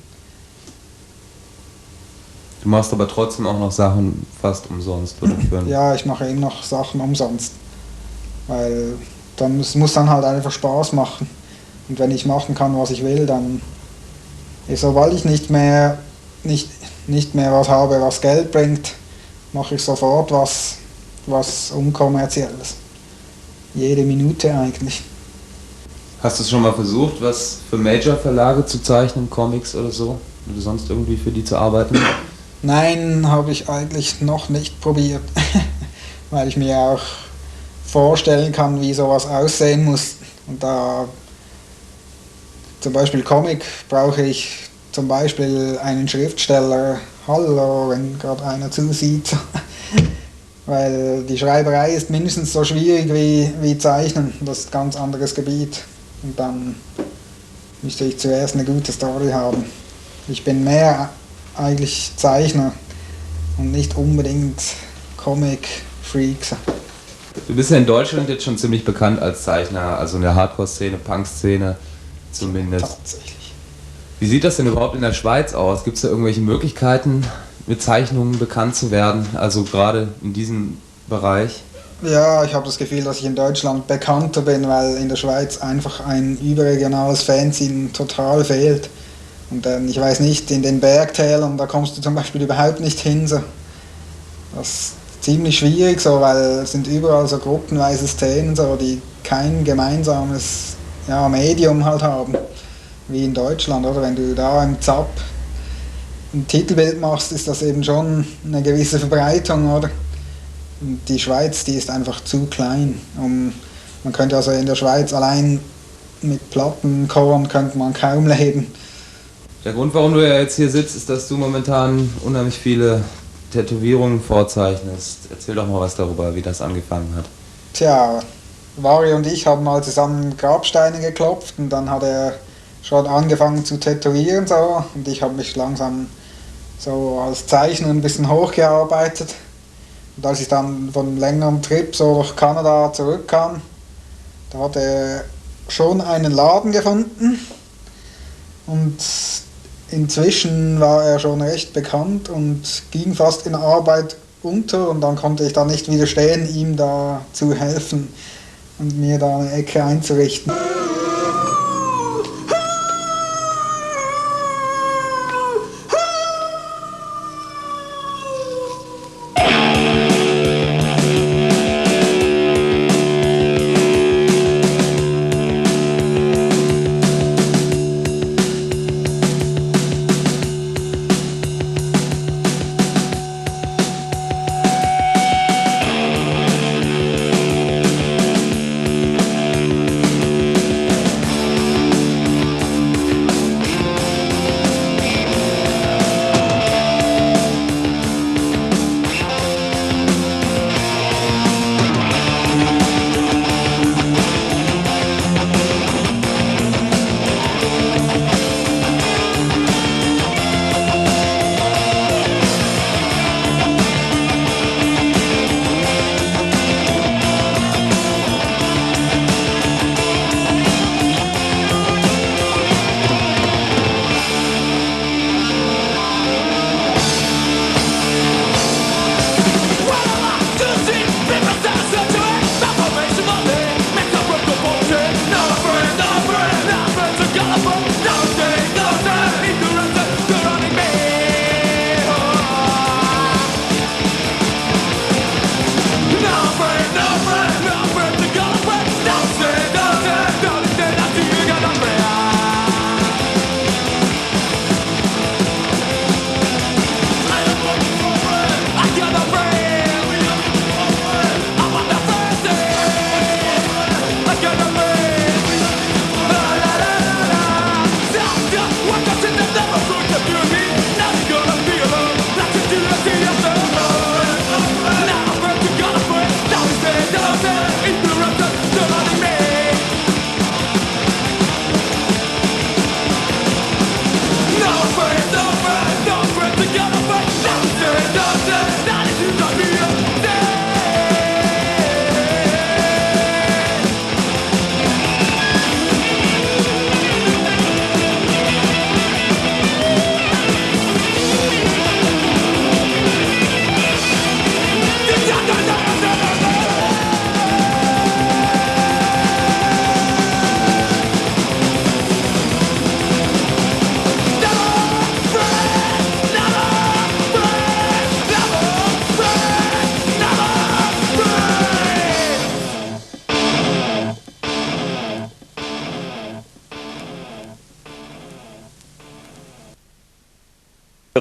Du machst aber trotzdem auch noch Sachen fast umsonst, oder? Ja, ich mache eben noch Sachen umsonst, weil es muss dann halt einfach Spaß machen. Und wenn ich machen kann, was ich will, dann, sobald ich nicht mehr was habe, was Geld bringt, mache ich sofort was Unkommerzielles. Jede Minute eigentlich. Hast du es schon mal versucht, was für Major-Verlage zu zeichnen, Comics oder so? Oder sonst irgendwie für die zu arbeiten? Nein, habe ich eigentlich noch nicht probiert, weil ich mir auch vorstellen kann, wie sowas aussehen muss. Und da zum Beispiel Comic brauche ich zum Beispiel einen Schriftsteller, hallo, wenn gerade einer zusieht, weil die Schreiberei ist mindestens so schwierig wie Zeichnen, das ist ein ganz anderes Gebiet. Und dann müsste ich zuerst eine gute Story haben. Ich bin mehr eigentlich Zeichner und nicht unbedingt Comic-Freak. Du bist ja in Deutschland jetzt schon ziemlich bekannt als Zeichner, also in der Hardcore-Szene, Punk-Szene zumindest. Tatsächlich. Wie sieht das denn überhaupt in der Schweiz aus? Gibt es da irgendwelche Möglichkeiten, mit Zeichnungen bekannt zu werden, also gerade in diesem Bereich? Ja, ich habe das Gefühl, dass ich in Deutschland bekannter bin, weil in der Schweiz einfach ein überregionales Fanzine total fehlt. Und ich weiß nicht, in den Bergtälern, da kommst du zum Beispiel überhaupt nicht hin. So. Das ist ziemlich schwierig, so, weil es sind überall so gruppenweise Szenen, so, die kein gemeinsames Medium halt haben, wie in Deutschland. Oder wenn du da im ZAP ein Titelbild machst, ist das eben schon eine gewisse Verbreitung, oder? Und die Schweiz, die ist einfach zu klein. Man könnte also in der Schweiz allein mit Plattenkorn könnte man kaum leben. Der Grund, warum du ja jetzt hier sitzt, ist, dass du momentan unheimlich viele Tätowierungen vorzeichnest. Erzähl doch mal was darüber, wie das angefangen hat. tja, Vari und ich haben mal zusammen Grabsteine geklopft und dann hat er schon angefangen zu tätowieren so und ich habe mich langsam so als Zeichner ein bisschen hochgearbeitet. Und als ich dann von einem längeren Trip so durch Kanada zurückkam, da hat er schon einen Laden gefunden und inzwischen war er schon recht bekannt und ging fast in Arbeit unter und dann konnte ich da nicht widerstehen, ihm da zu helfen und mir da eine Ecke einzurichten.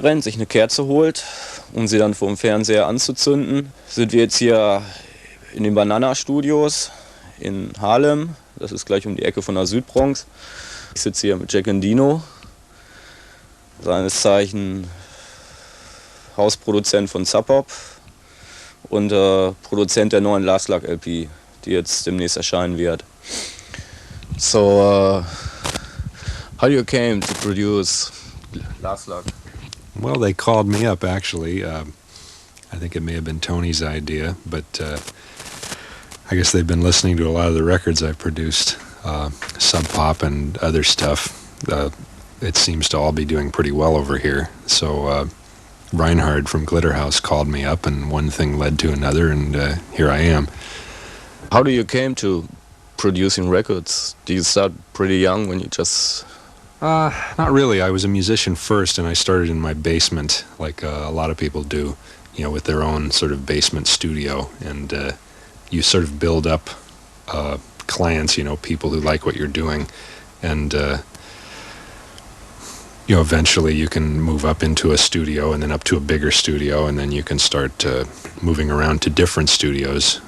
rennt, sich eine Kerze holt, um sie dann vor dem Fernseher anzuzünden. Sind wir jetzt hier in den Banana-Studios in Harlem. Das ist gleich um die Ecke von der Südbronx. Ich sitze hier mit Endino, seines Zeichen Hausproduzent von Sub-Pop und Produzent der neuen Last Luck LP, die jetzt demnächst erscheinen wird. So, how you came to produce Last Luck? Well, they called me up, actually. I think it may have been Tony's idea, but I guess they've been listening to a lot of the records I've produced, Sub Pop and other stuff. It seems to all be doing pretty well over here. So Reinhard from Glitterhouse called me up, and one thing led to another, and here I am. How do you came to producing records? Do you start pretty young when you just... Not really. I was a musician first, and I started in my basement, like a lot of people do, you know, with their own sort of basement studio. And you sort of build up clients, you know, people who like what you're doing. And, you know, eventually you can move up into a studio and then up to a bigger studio, and then you can start moving around to different studios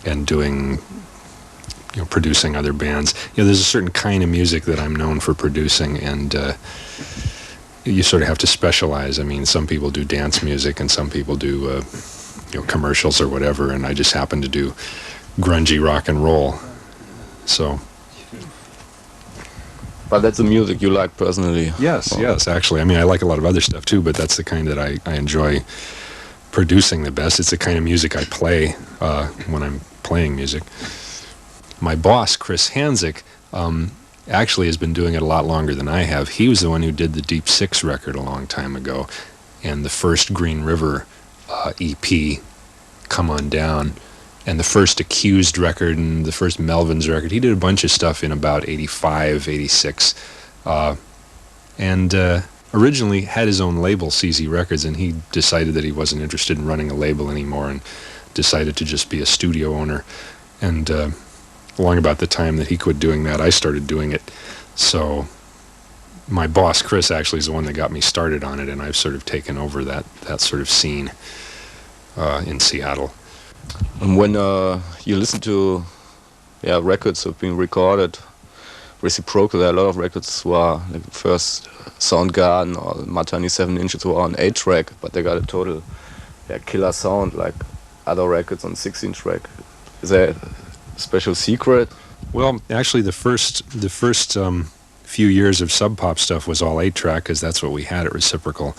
and doing... you know, producing other bands. You know, there's a certain kind of music that I'm known for producing, and you sort of have to specialize. I mean, some people do dance music, and some people do, commercials or whatever, and I just happened to do grungy rock and roll. So. But that's the music you like personally? Yes, yes, actually. I mean, I like a lot of other stuff too, but that's the kind that I enjoy producing the best. It's the kind of music I play when I'm playing music. My boss, Chris Hanzik, actually has been doing it a lot longer than I have. He was the one who did the Deep Six record a long time ago, and the first Green River EP, Come On Down, and the first Accused record and the first Melvins record. He did a bunch of stuff in about 85, 86, and originally had his own label, CZ Records, and he decided that he wasn't interested in running a label anymore and decided to just be a studio owner. And along about the time that he quit doing that, I started doing it. So my boss, Chris, actually is the one that got me started on it, and I've sort of taken over that sort of scene in Seattle. And when you listen to records that have been recorded reciprocal, there are a lot of records who are like first Soundgarden or Matani 7 Inches who are on 8-track, but they got a total killer sound like other records on 16 track. Is there a special secret? Well, actually the first few years of Sub Pop stuff was all 8-track because that's what we had at Reciprocal.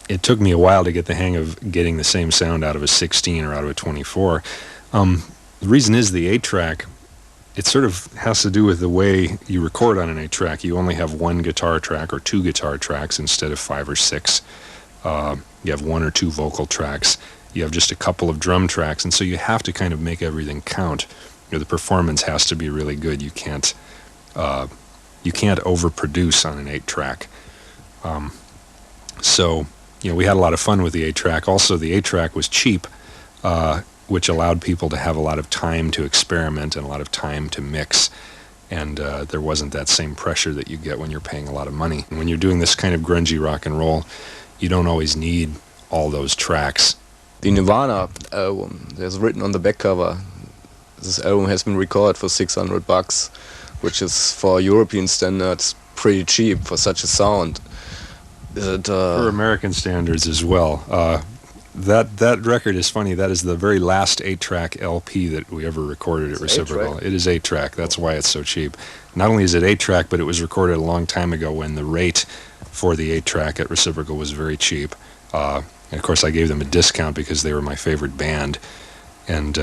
It took me a while to get the hang of getting the same sound out of a 16 or out of a 24. The reason is the 8-track, it sort of has to do with the way you record on an 8-track. You only have one guitar track or two guitar tracks instead of 5 or 6. You have 1 or 2 vocal tracks. You have just a couple of drum tracks, and so you have to kind of make everything count. The performance has to be really good. You can't overproduce on an 8-track. So we had a lot of fun with the 8-track. Also, the 8-track was cheap, which allowed people to have a lot of time to experiment and a lot of time to mix. And there wasn't that same pressure that you get when you're paying a lot of money. And when you're doing this kind of grungy rock and roll, you don't always need all those tracks. The Nirvana album, there's written on the back cover, this album has been recorded for $600, which is for European standards pretty cheap for such a sound. Is it for American standards as well? That record is funny. That is the very last 8-track LP that we ever recorded at Reciprocal. 8-track? It is 8-track. That's why it's so cheap. Not only is it 8-track, but it was recorded a long time ago when the rate for the 8-track at Reciprocal was very cheap. And of course, I gave them a discount because they were my favorite band. And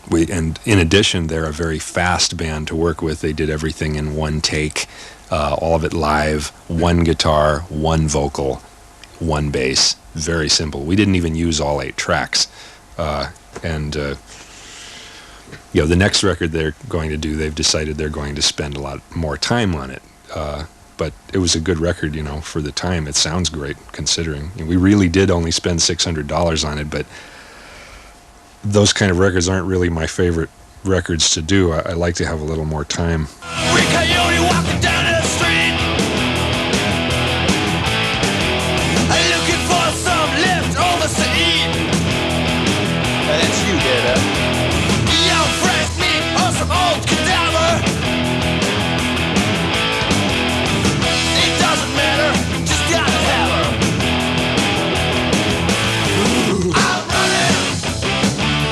in addition, they're a very fast band to work with. They did everything in one take, all of it live, one guitar, one vocal, one bass. Very simple. We didn't even use all 8 tracks. The next record they're going to do, they've decided they're going to spend a lot more time on it. But it was a good record, for the time. It sounds great, considering. We really did only spend $600 on it, but those kind of records aren't really my favorite records to do. I like to have a little more time. Coyote walking down the street, looking for some leftovers to eat. That's you, Dada. Young fresh meat or some old cadaver. It doesn't matter, just gotta have her. I'm running,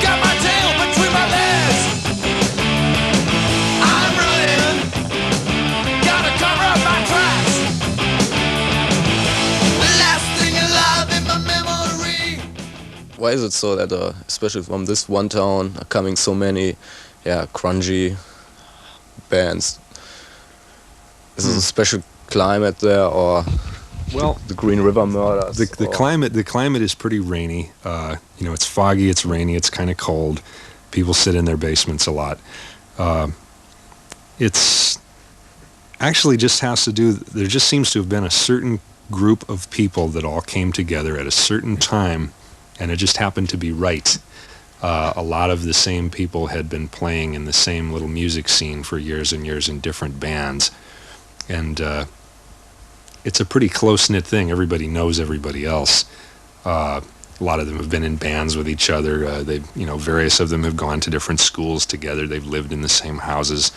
got my tail between my legs. I'm running, gotta cover up my tracks. The last thing alive in my memory. Why is it so that, especially from this one town, are coming so many, grungy bands? Is it a special climate there, or the Green River Murders? The climate is pretty rainy. It's foggy, it's rainy, it's kind of cold. People sit in their basements a lot. It's actually just has to do. There just seems to have been a certain group of people that all came together at a certain time, and it just happened to be right. A lot of the same people had been playing in the same little music scene for years and years in different bands, and it's a pretty close-knit thing. Everybody knows everybody else. A lot of them have been in bands with each other. Various of them have gone to different schools together. They've lived in the same houses.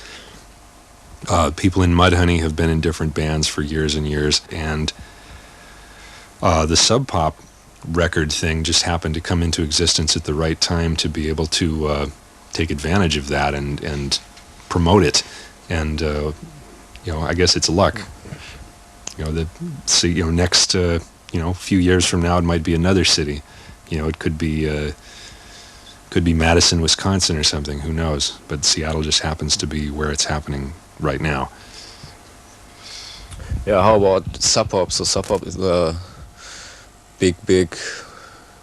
People in Mudhoney have been in different bands for years and years, and The Sub Pop record thing just happened to come into existence at the right time to be able to take advantage of that and promote it. And I guess it's luck. Next few years from now it might be another city. It could be Madison, Wisconsin or something, who knows, but Seattle just happens to be where it's happening right now. Yeah, how about Sub Pop? So Sub Pop is a big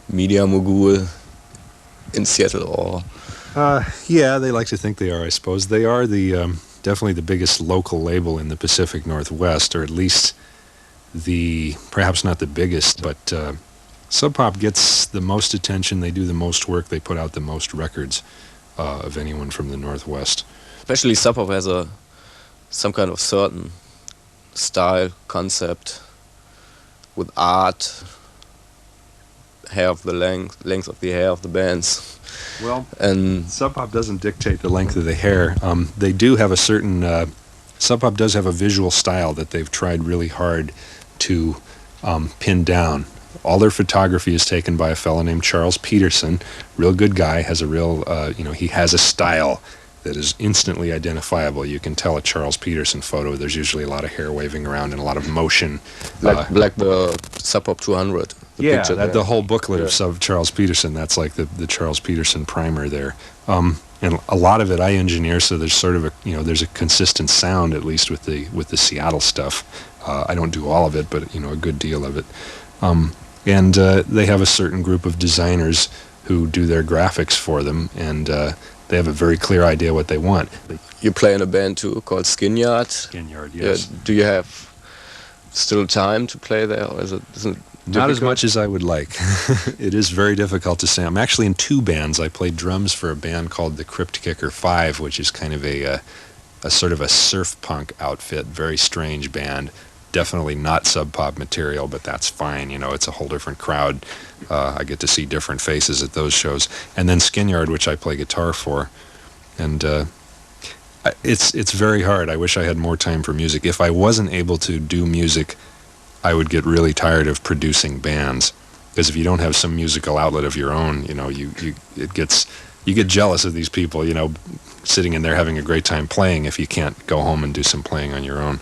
media mogul in Seattle, or? Yeah, they like to think they are, I suppose. They are definitely the biggest local label in the Pacific Northwest, or at least perhaps not the biggest, but Sub Pop gets the most attention, they do the most work, they put out the most records of anyone from the Northwest. Especially Sub Pop has some kind of certain style, concept, with art, hair of the length of the hair of the bands. Well, and Sub Pop doesn't dictate the length of the hair. They do have a certain... Sub Pop does have a visual style that they've tried really hard to pin down. All their photography is taken by a fellow named Charles Peterson. Real good guy, has a real, he has a style that is instantly identifiable. You can tell a Charles Peterson photo. There's usually a lot of hair waving around and a lot of motion. Like the Sub Pop 200. The whole booklet of Charles Peterson, that's like the Charles Peterson primer there. And a lot of it I engineer, so there's sort of there's a consistent sound, at least with the Seattle stuff. I don't do all of it, but a good deal of it. And they have a certain group of designers who do their graphics for them, and they have a very clear idea what they want. You play in a band too called Skinyard. Skinyard, yes. Do you have still time to play there, or is it not as much as I would like? It is very difficult to say. I'm actually in two bands. I play drums for a band called the Crypt Kicker 5, which is kind of a sort of a surf punk outfit, very strange band. Definitely not Sub Pop material, but that's fine. It's a whole different crowd. I get to see different faces at those shows. And then Skinyard, which I play guitar for. And it's very hard. I wish I had more time for music. If I wasn't able to do music, I would get really tired of producing bands, because if you don't have some musical outlet of your own, you get jealous of these people, sitting in there having a great time playing if you can't go home and do some playing on your own.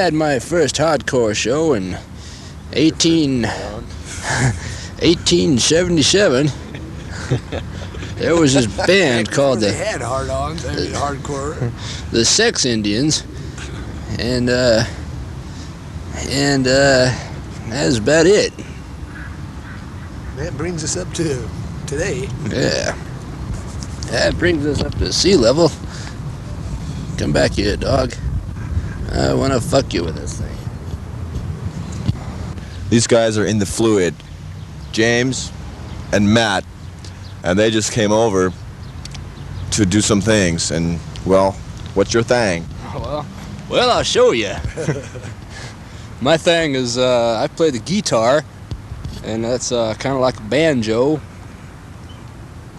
had my first hardcore show in 1877. There was this band called They had hard-ons, hardcore. the Sex Indians, and that's about it. That brings us up to today. Yeah. That brings us up to sea level. Come back here, dog. I want to fuck you with this thing. These guys are in the fluid. James and Matt. And they just came over to do some things. And, well, what's your thing? Well, I'll show you. My thing is I play the guitar, and that's kind of like a banjo.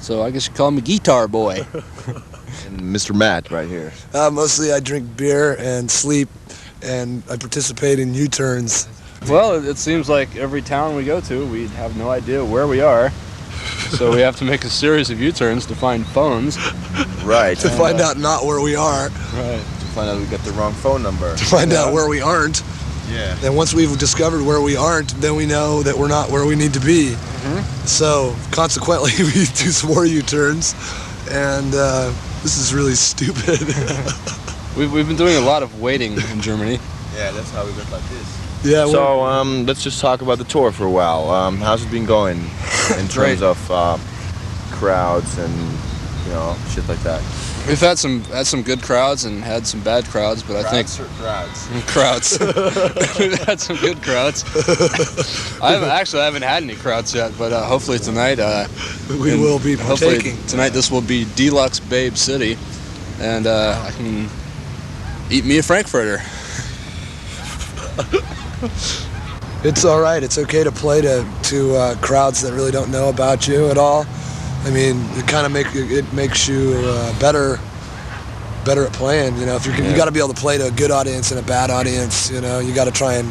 So I guess you call me Guitar Boy. And Mr. Matt right here. Mostly I drink beer and sleep, and I participate in U-turns. Well, it seems like every town we go to, we have no idea where we are. So we have to make a series of U-turns to find phones. Right. To find out not where we are. Right. To find out we got the wrong phone number. To find out where we aren't. Yeah. And once we've discovered where we aren't, then we know that we're not where we need to be. Mm-hmm. So consequently, we do some more U-turns, and this is really stupid. We've been doing a lot of waiting in Germany. Yeah, that's how we got like this. Yeah. So let's just talk about the tour for a while. How's it been going in terms of crowds and shit like that? We've had some good crowds and had some bad crowds, but I think crowds. We've had some good crowds. I haven't had any crowds yet, but hopefully tonight we will be partaking. Hopefully tonight this will be Deluxe Babe City, and I can eat me a Frankfurter. It's all right. It's okay to play to crowds that really don't know about you at all. I mean, it makes you better at playing. You know, if you got to be able to play to a good audience and a bad audience. You know, you got to try and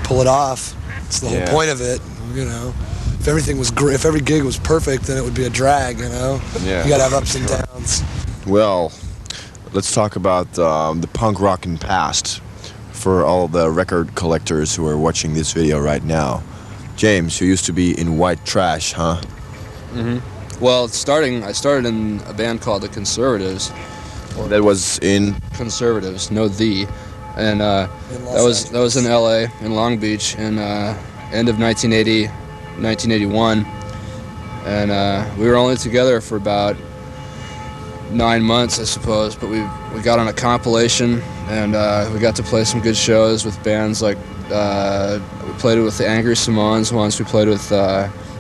pull it off. It's the whole point of it. You know, if everything was if every gig was perfect, then it would be a drag. You know, you got to have ups and downs. Well, let's talk about the punk rockin' past for all the record collectors who are watching this video right now. James, you used to be in White Trash, huh? Mm-hmm. Well, I started in a band called the Conservatives. That was in Conservatives, and that was in LA, in Long Beach, in end of 1981, and we were only together for about 9 months, I suppose. But we got on a compilation, and we got to play some good shows with bands like we played with the Angry Samoans once. We played with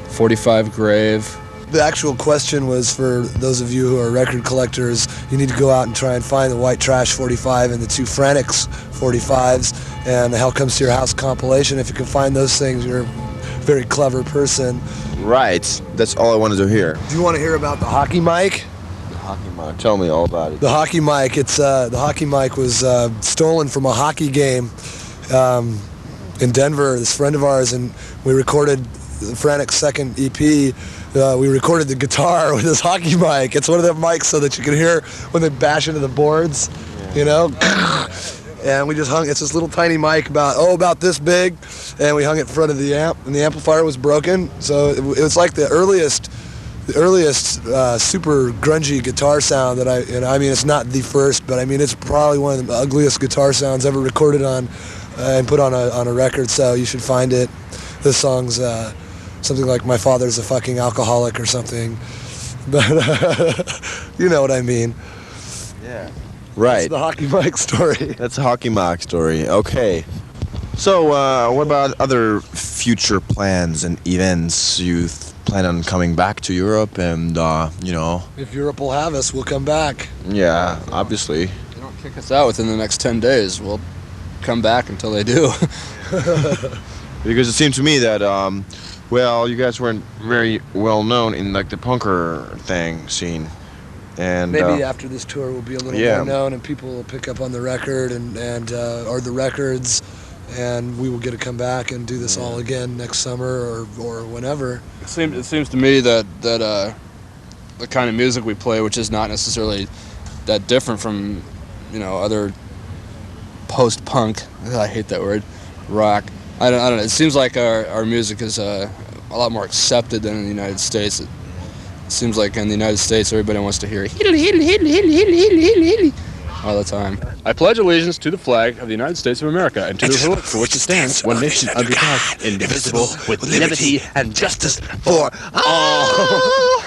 45 Grave. The actual question was for those of you who are record collectors, you need to go out and try and find the White Trash 45 and the two Frantics 45s and the Hell Comes to Your House compilation. If you can find those things, you're a very clever person. Right. That's all I wanted to hear. Do you want to hear about the hockey mic? The hockey mic. Tell me all about it. The hockey mic. The hockey mic was stolen from a hockey game in Denver. This friend of ours, and we recorded the Frantic's second EP. We recorded the guitar with this hockey mic. It's one of the mics so that you can hear when they bash into the boards, you know? And we just hung, it's this little tiny mic about this big, and we hung it in front of the amp, and the amplifier was broken. So it was like the earliest super grungy guitar sound that I mean, it's not the first, but I mean, it's probably one of the ugliest guitar sounds ever recorded on and put on a record, so you should find it. This song's something like My Father's a Fucking Alcoholic or something, but you know what I mean. Yeah. Right. That's the hockey mic story. That's a hockey mic story. Okay. So, what about other future plans and events? You plan on coming back to Europe and, If Europe will have us, we'll come back. Yeah, obviously. They don't kick us out within the next 10 days. We'll come back until they do. Because it seemed to me that, you guys weren't very well known in, like, the punker scene. And maybe after this tour we'll be a little more known and people will pick up on the record or the records, and we will get to come back and do this all again next summer or whenever. It seems to me that the kind of music we play, which is not necessarily that different from other post-punk. I hate that word. Rock. I don't know. It seems like our music is a lot more accepted than in the United States. It seems like in the United States everybody wants to hear all the time. I pledge allegiance to the flag of the United States of America and to the republic for which it stands, one nation under God, indivisible, with liberty and justice for all.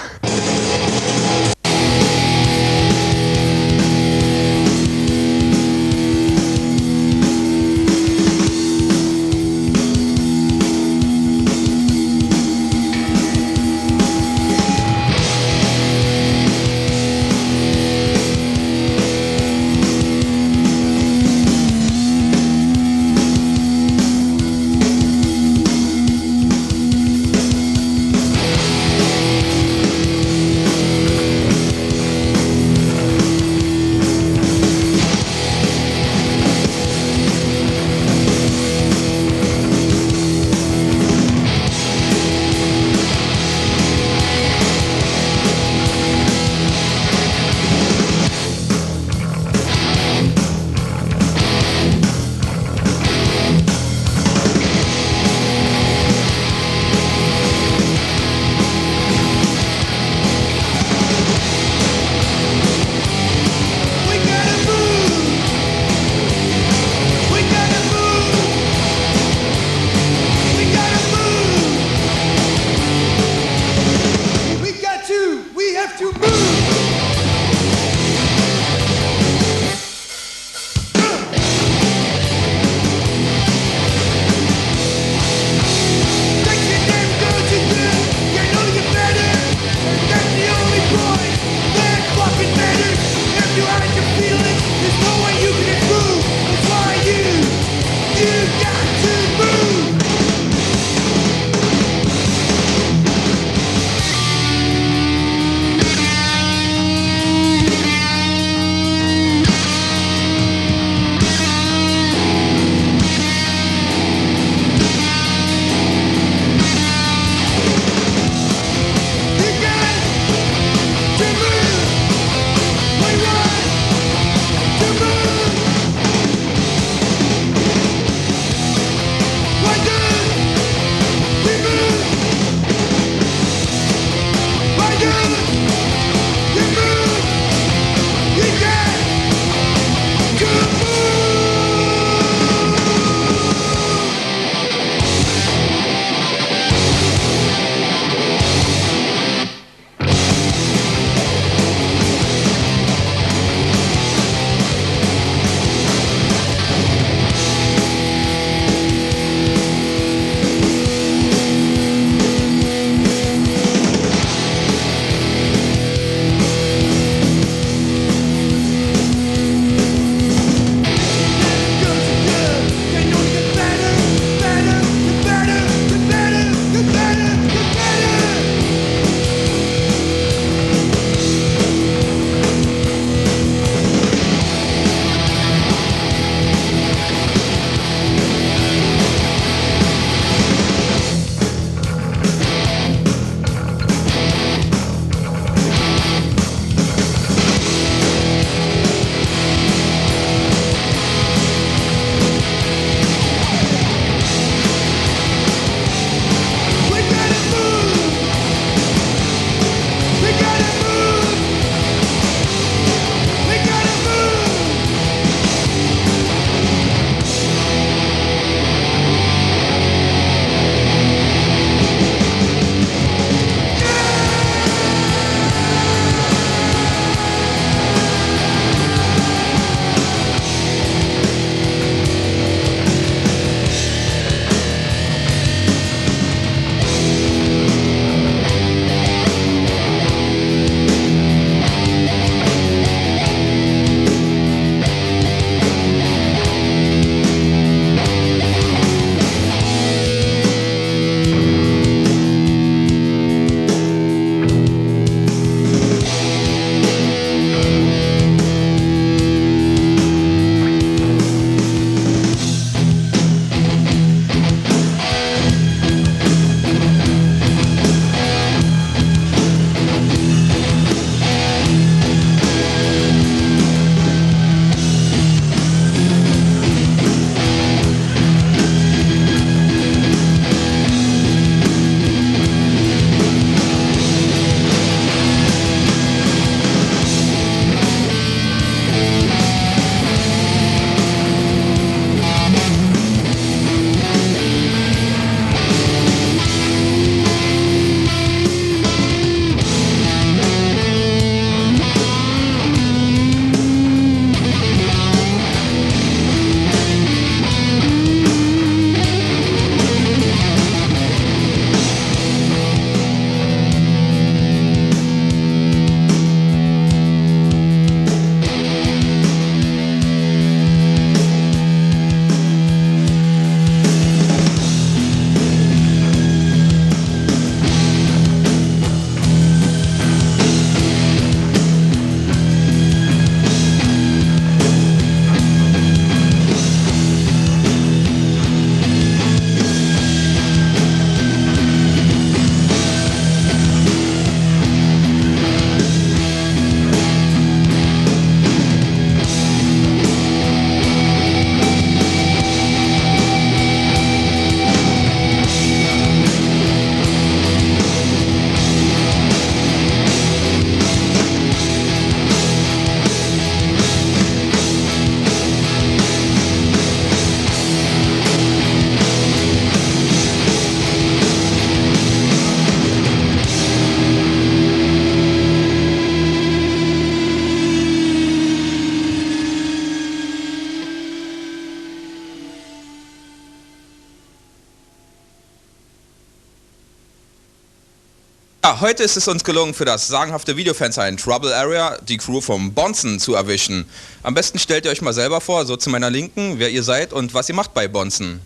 Ja, heute ist es uns gelungen, für das sagenhafte Videofanzine Trouble Area die Crew vom Bonzen zu erwischen. Am besten stellt ihr euch mal selber vor, so zu meiner Linken, wer ihr seid und was ihr macht bei Bonzen.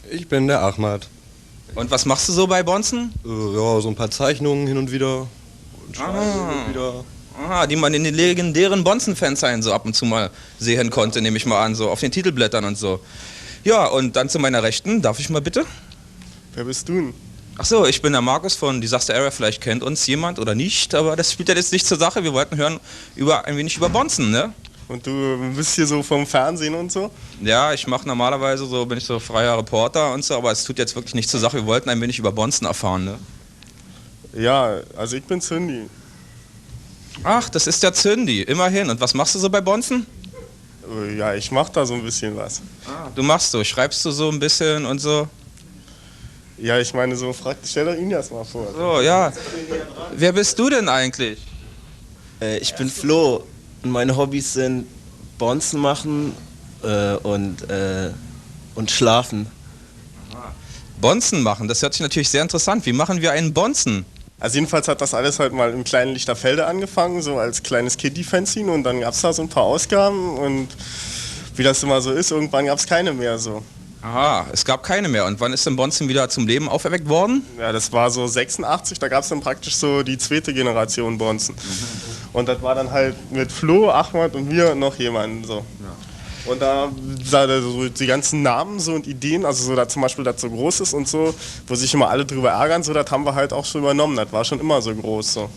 Ich bin der Ahmad. Und was machst du so bei Bonzen? Ja, so ein paar Zeichnungen hin und wieder. Und hin und wieder. Aha, die man in den legendären Bonzen-Fanzine so ab und zu mal sehen konnte, nehme ich mal an, so auf den Titelblättern und so. Ja, und dann zu meiner Rechten, darf ich mal bitte? Wer bist du denn? Ach so, ich bin der Markus von Disaster Area, vielleicht kennt uns jemand oder nicht, aber das spielt ja jetzt nicht zur Sache, wir wollten hören ein wenig über Bonzen, ne? Und du bist hier so vom Fernsehen und so? Ja, ich mache normalerweise so, bin ich so freier Reporter und so, aber es tut jetzt wirklich nicht zur Sache, wir wollten ein wenig über Bonzen erfahren, ne? Ja, also ich bin Zündi. Ach, das ist der Zündi, immerhin. Und was machst du so bei Bonzen? Ja, ich mach da so ein bisschen was. Du machst so, schreibst du so ein bisschen und so? Ja, ich meine so, stell doch ihn erst mal vor. So, ja. Wer bist du denn eigentlich? Ich bin Flo und meine Hobbys sind Bonzen machen und schlafen. Bonzen machen, das hört sich natürlich sehr interessant. Wie machen wir einen Bonzen? Also jedenfalls hat das alles halt mal im kleinen Lichterfelde angefangen, so als kleines Kiddie-Fanzine und dann gab es da so ein paar Ausgaben und wie das immer so ist, irgendwann gab es keine mehr so. Aha, es gab keine mehr. Und wann ist denn Bonzen wieder zum Leben auferweckt worden? Ja, das war so 86, da gab es dann praktisch so die zweite Generation Bonzen. Und das war dann halt mit Flo, Ahmad und mir und noch jemanden so. Ja. Und da so die ganzen Namen so und Ideen, also so da zum Beispiel das so groß ist und so, wo sich immer alle drüber ärgern, so das haben wir halt auch so übernommen, das war schon immer so groß so.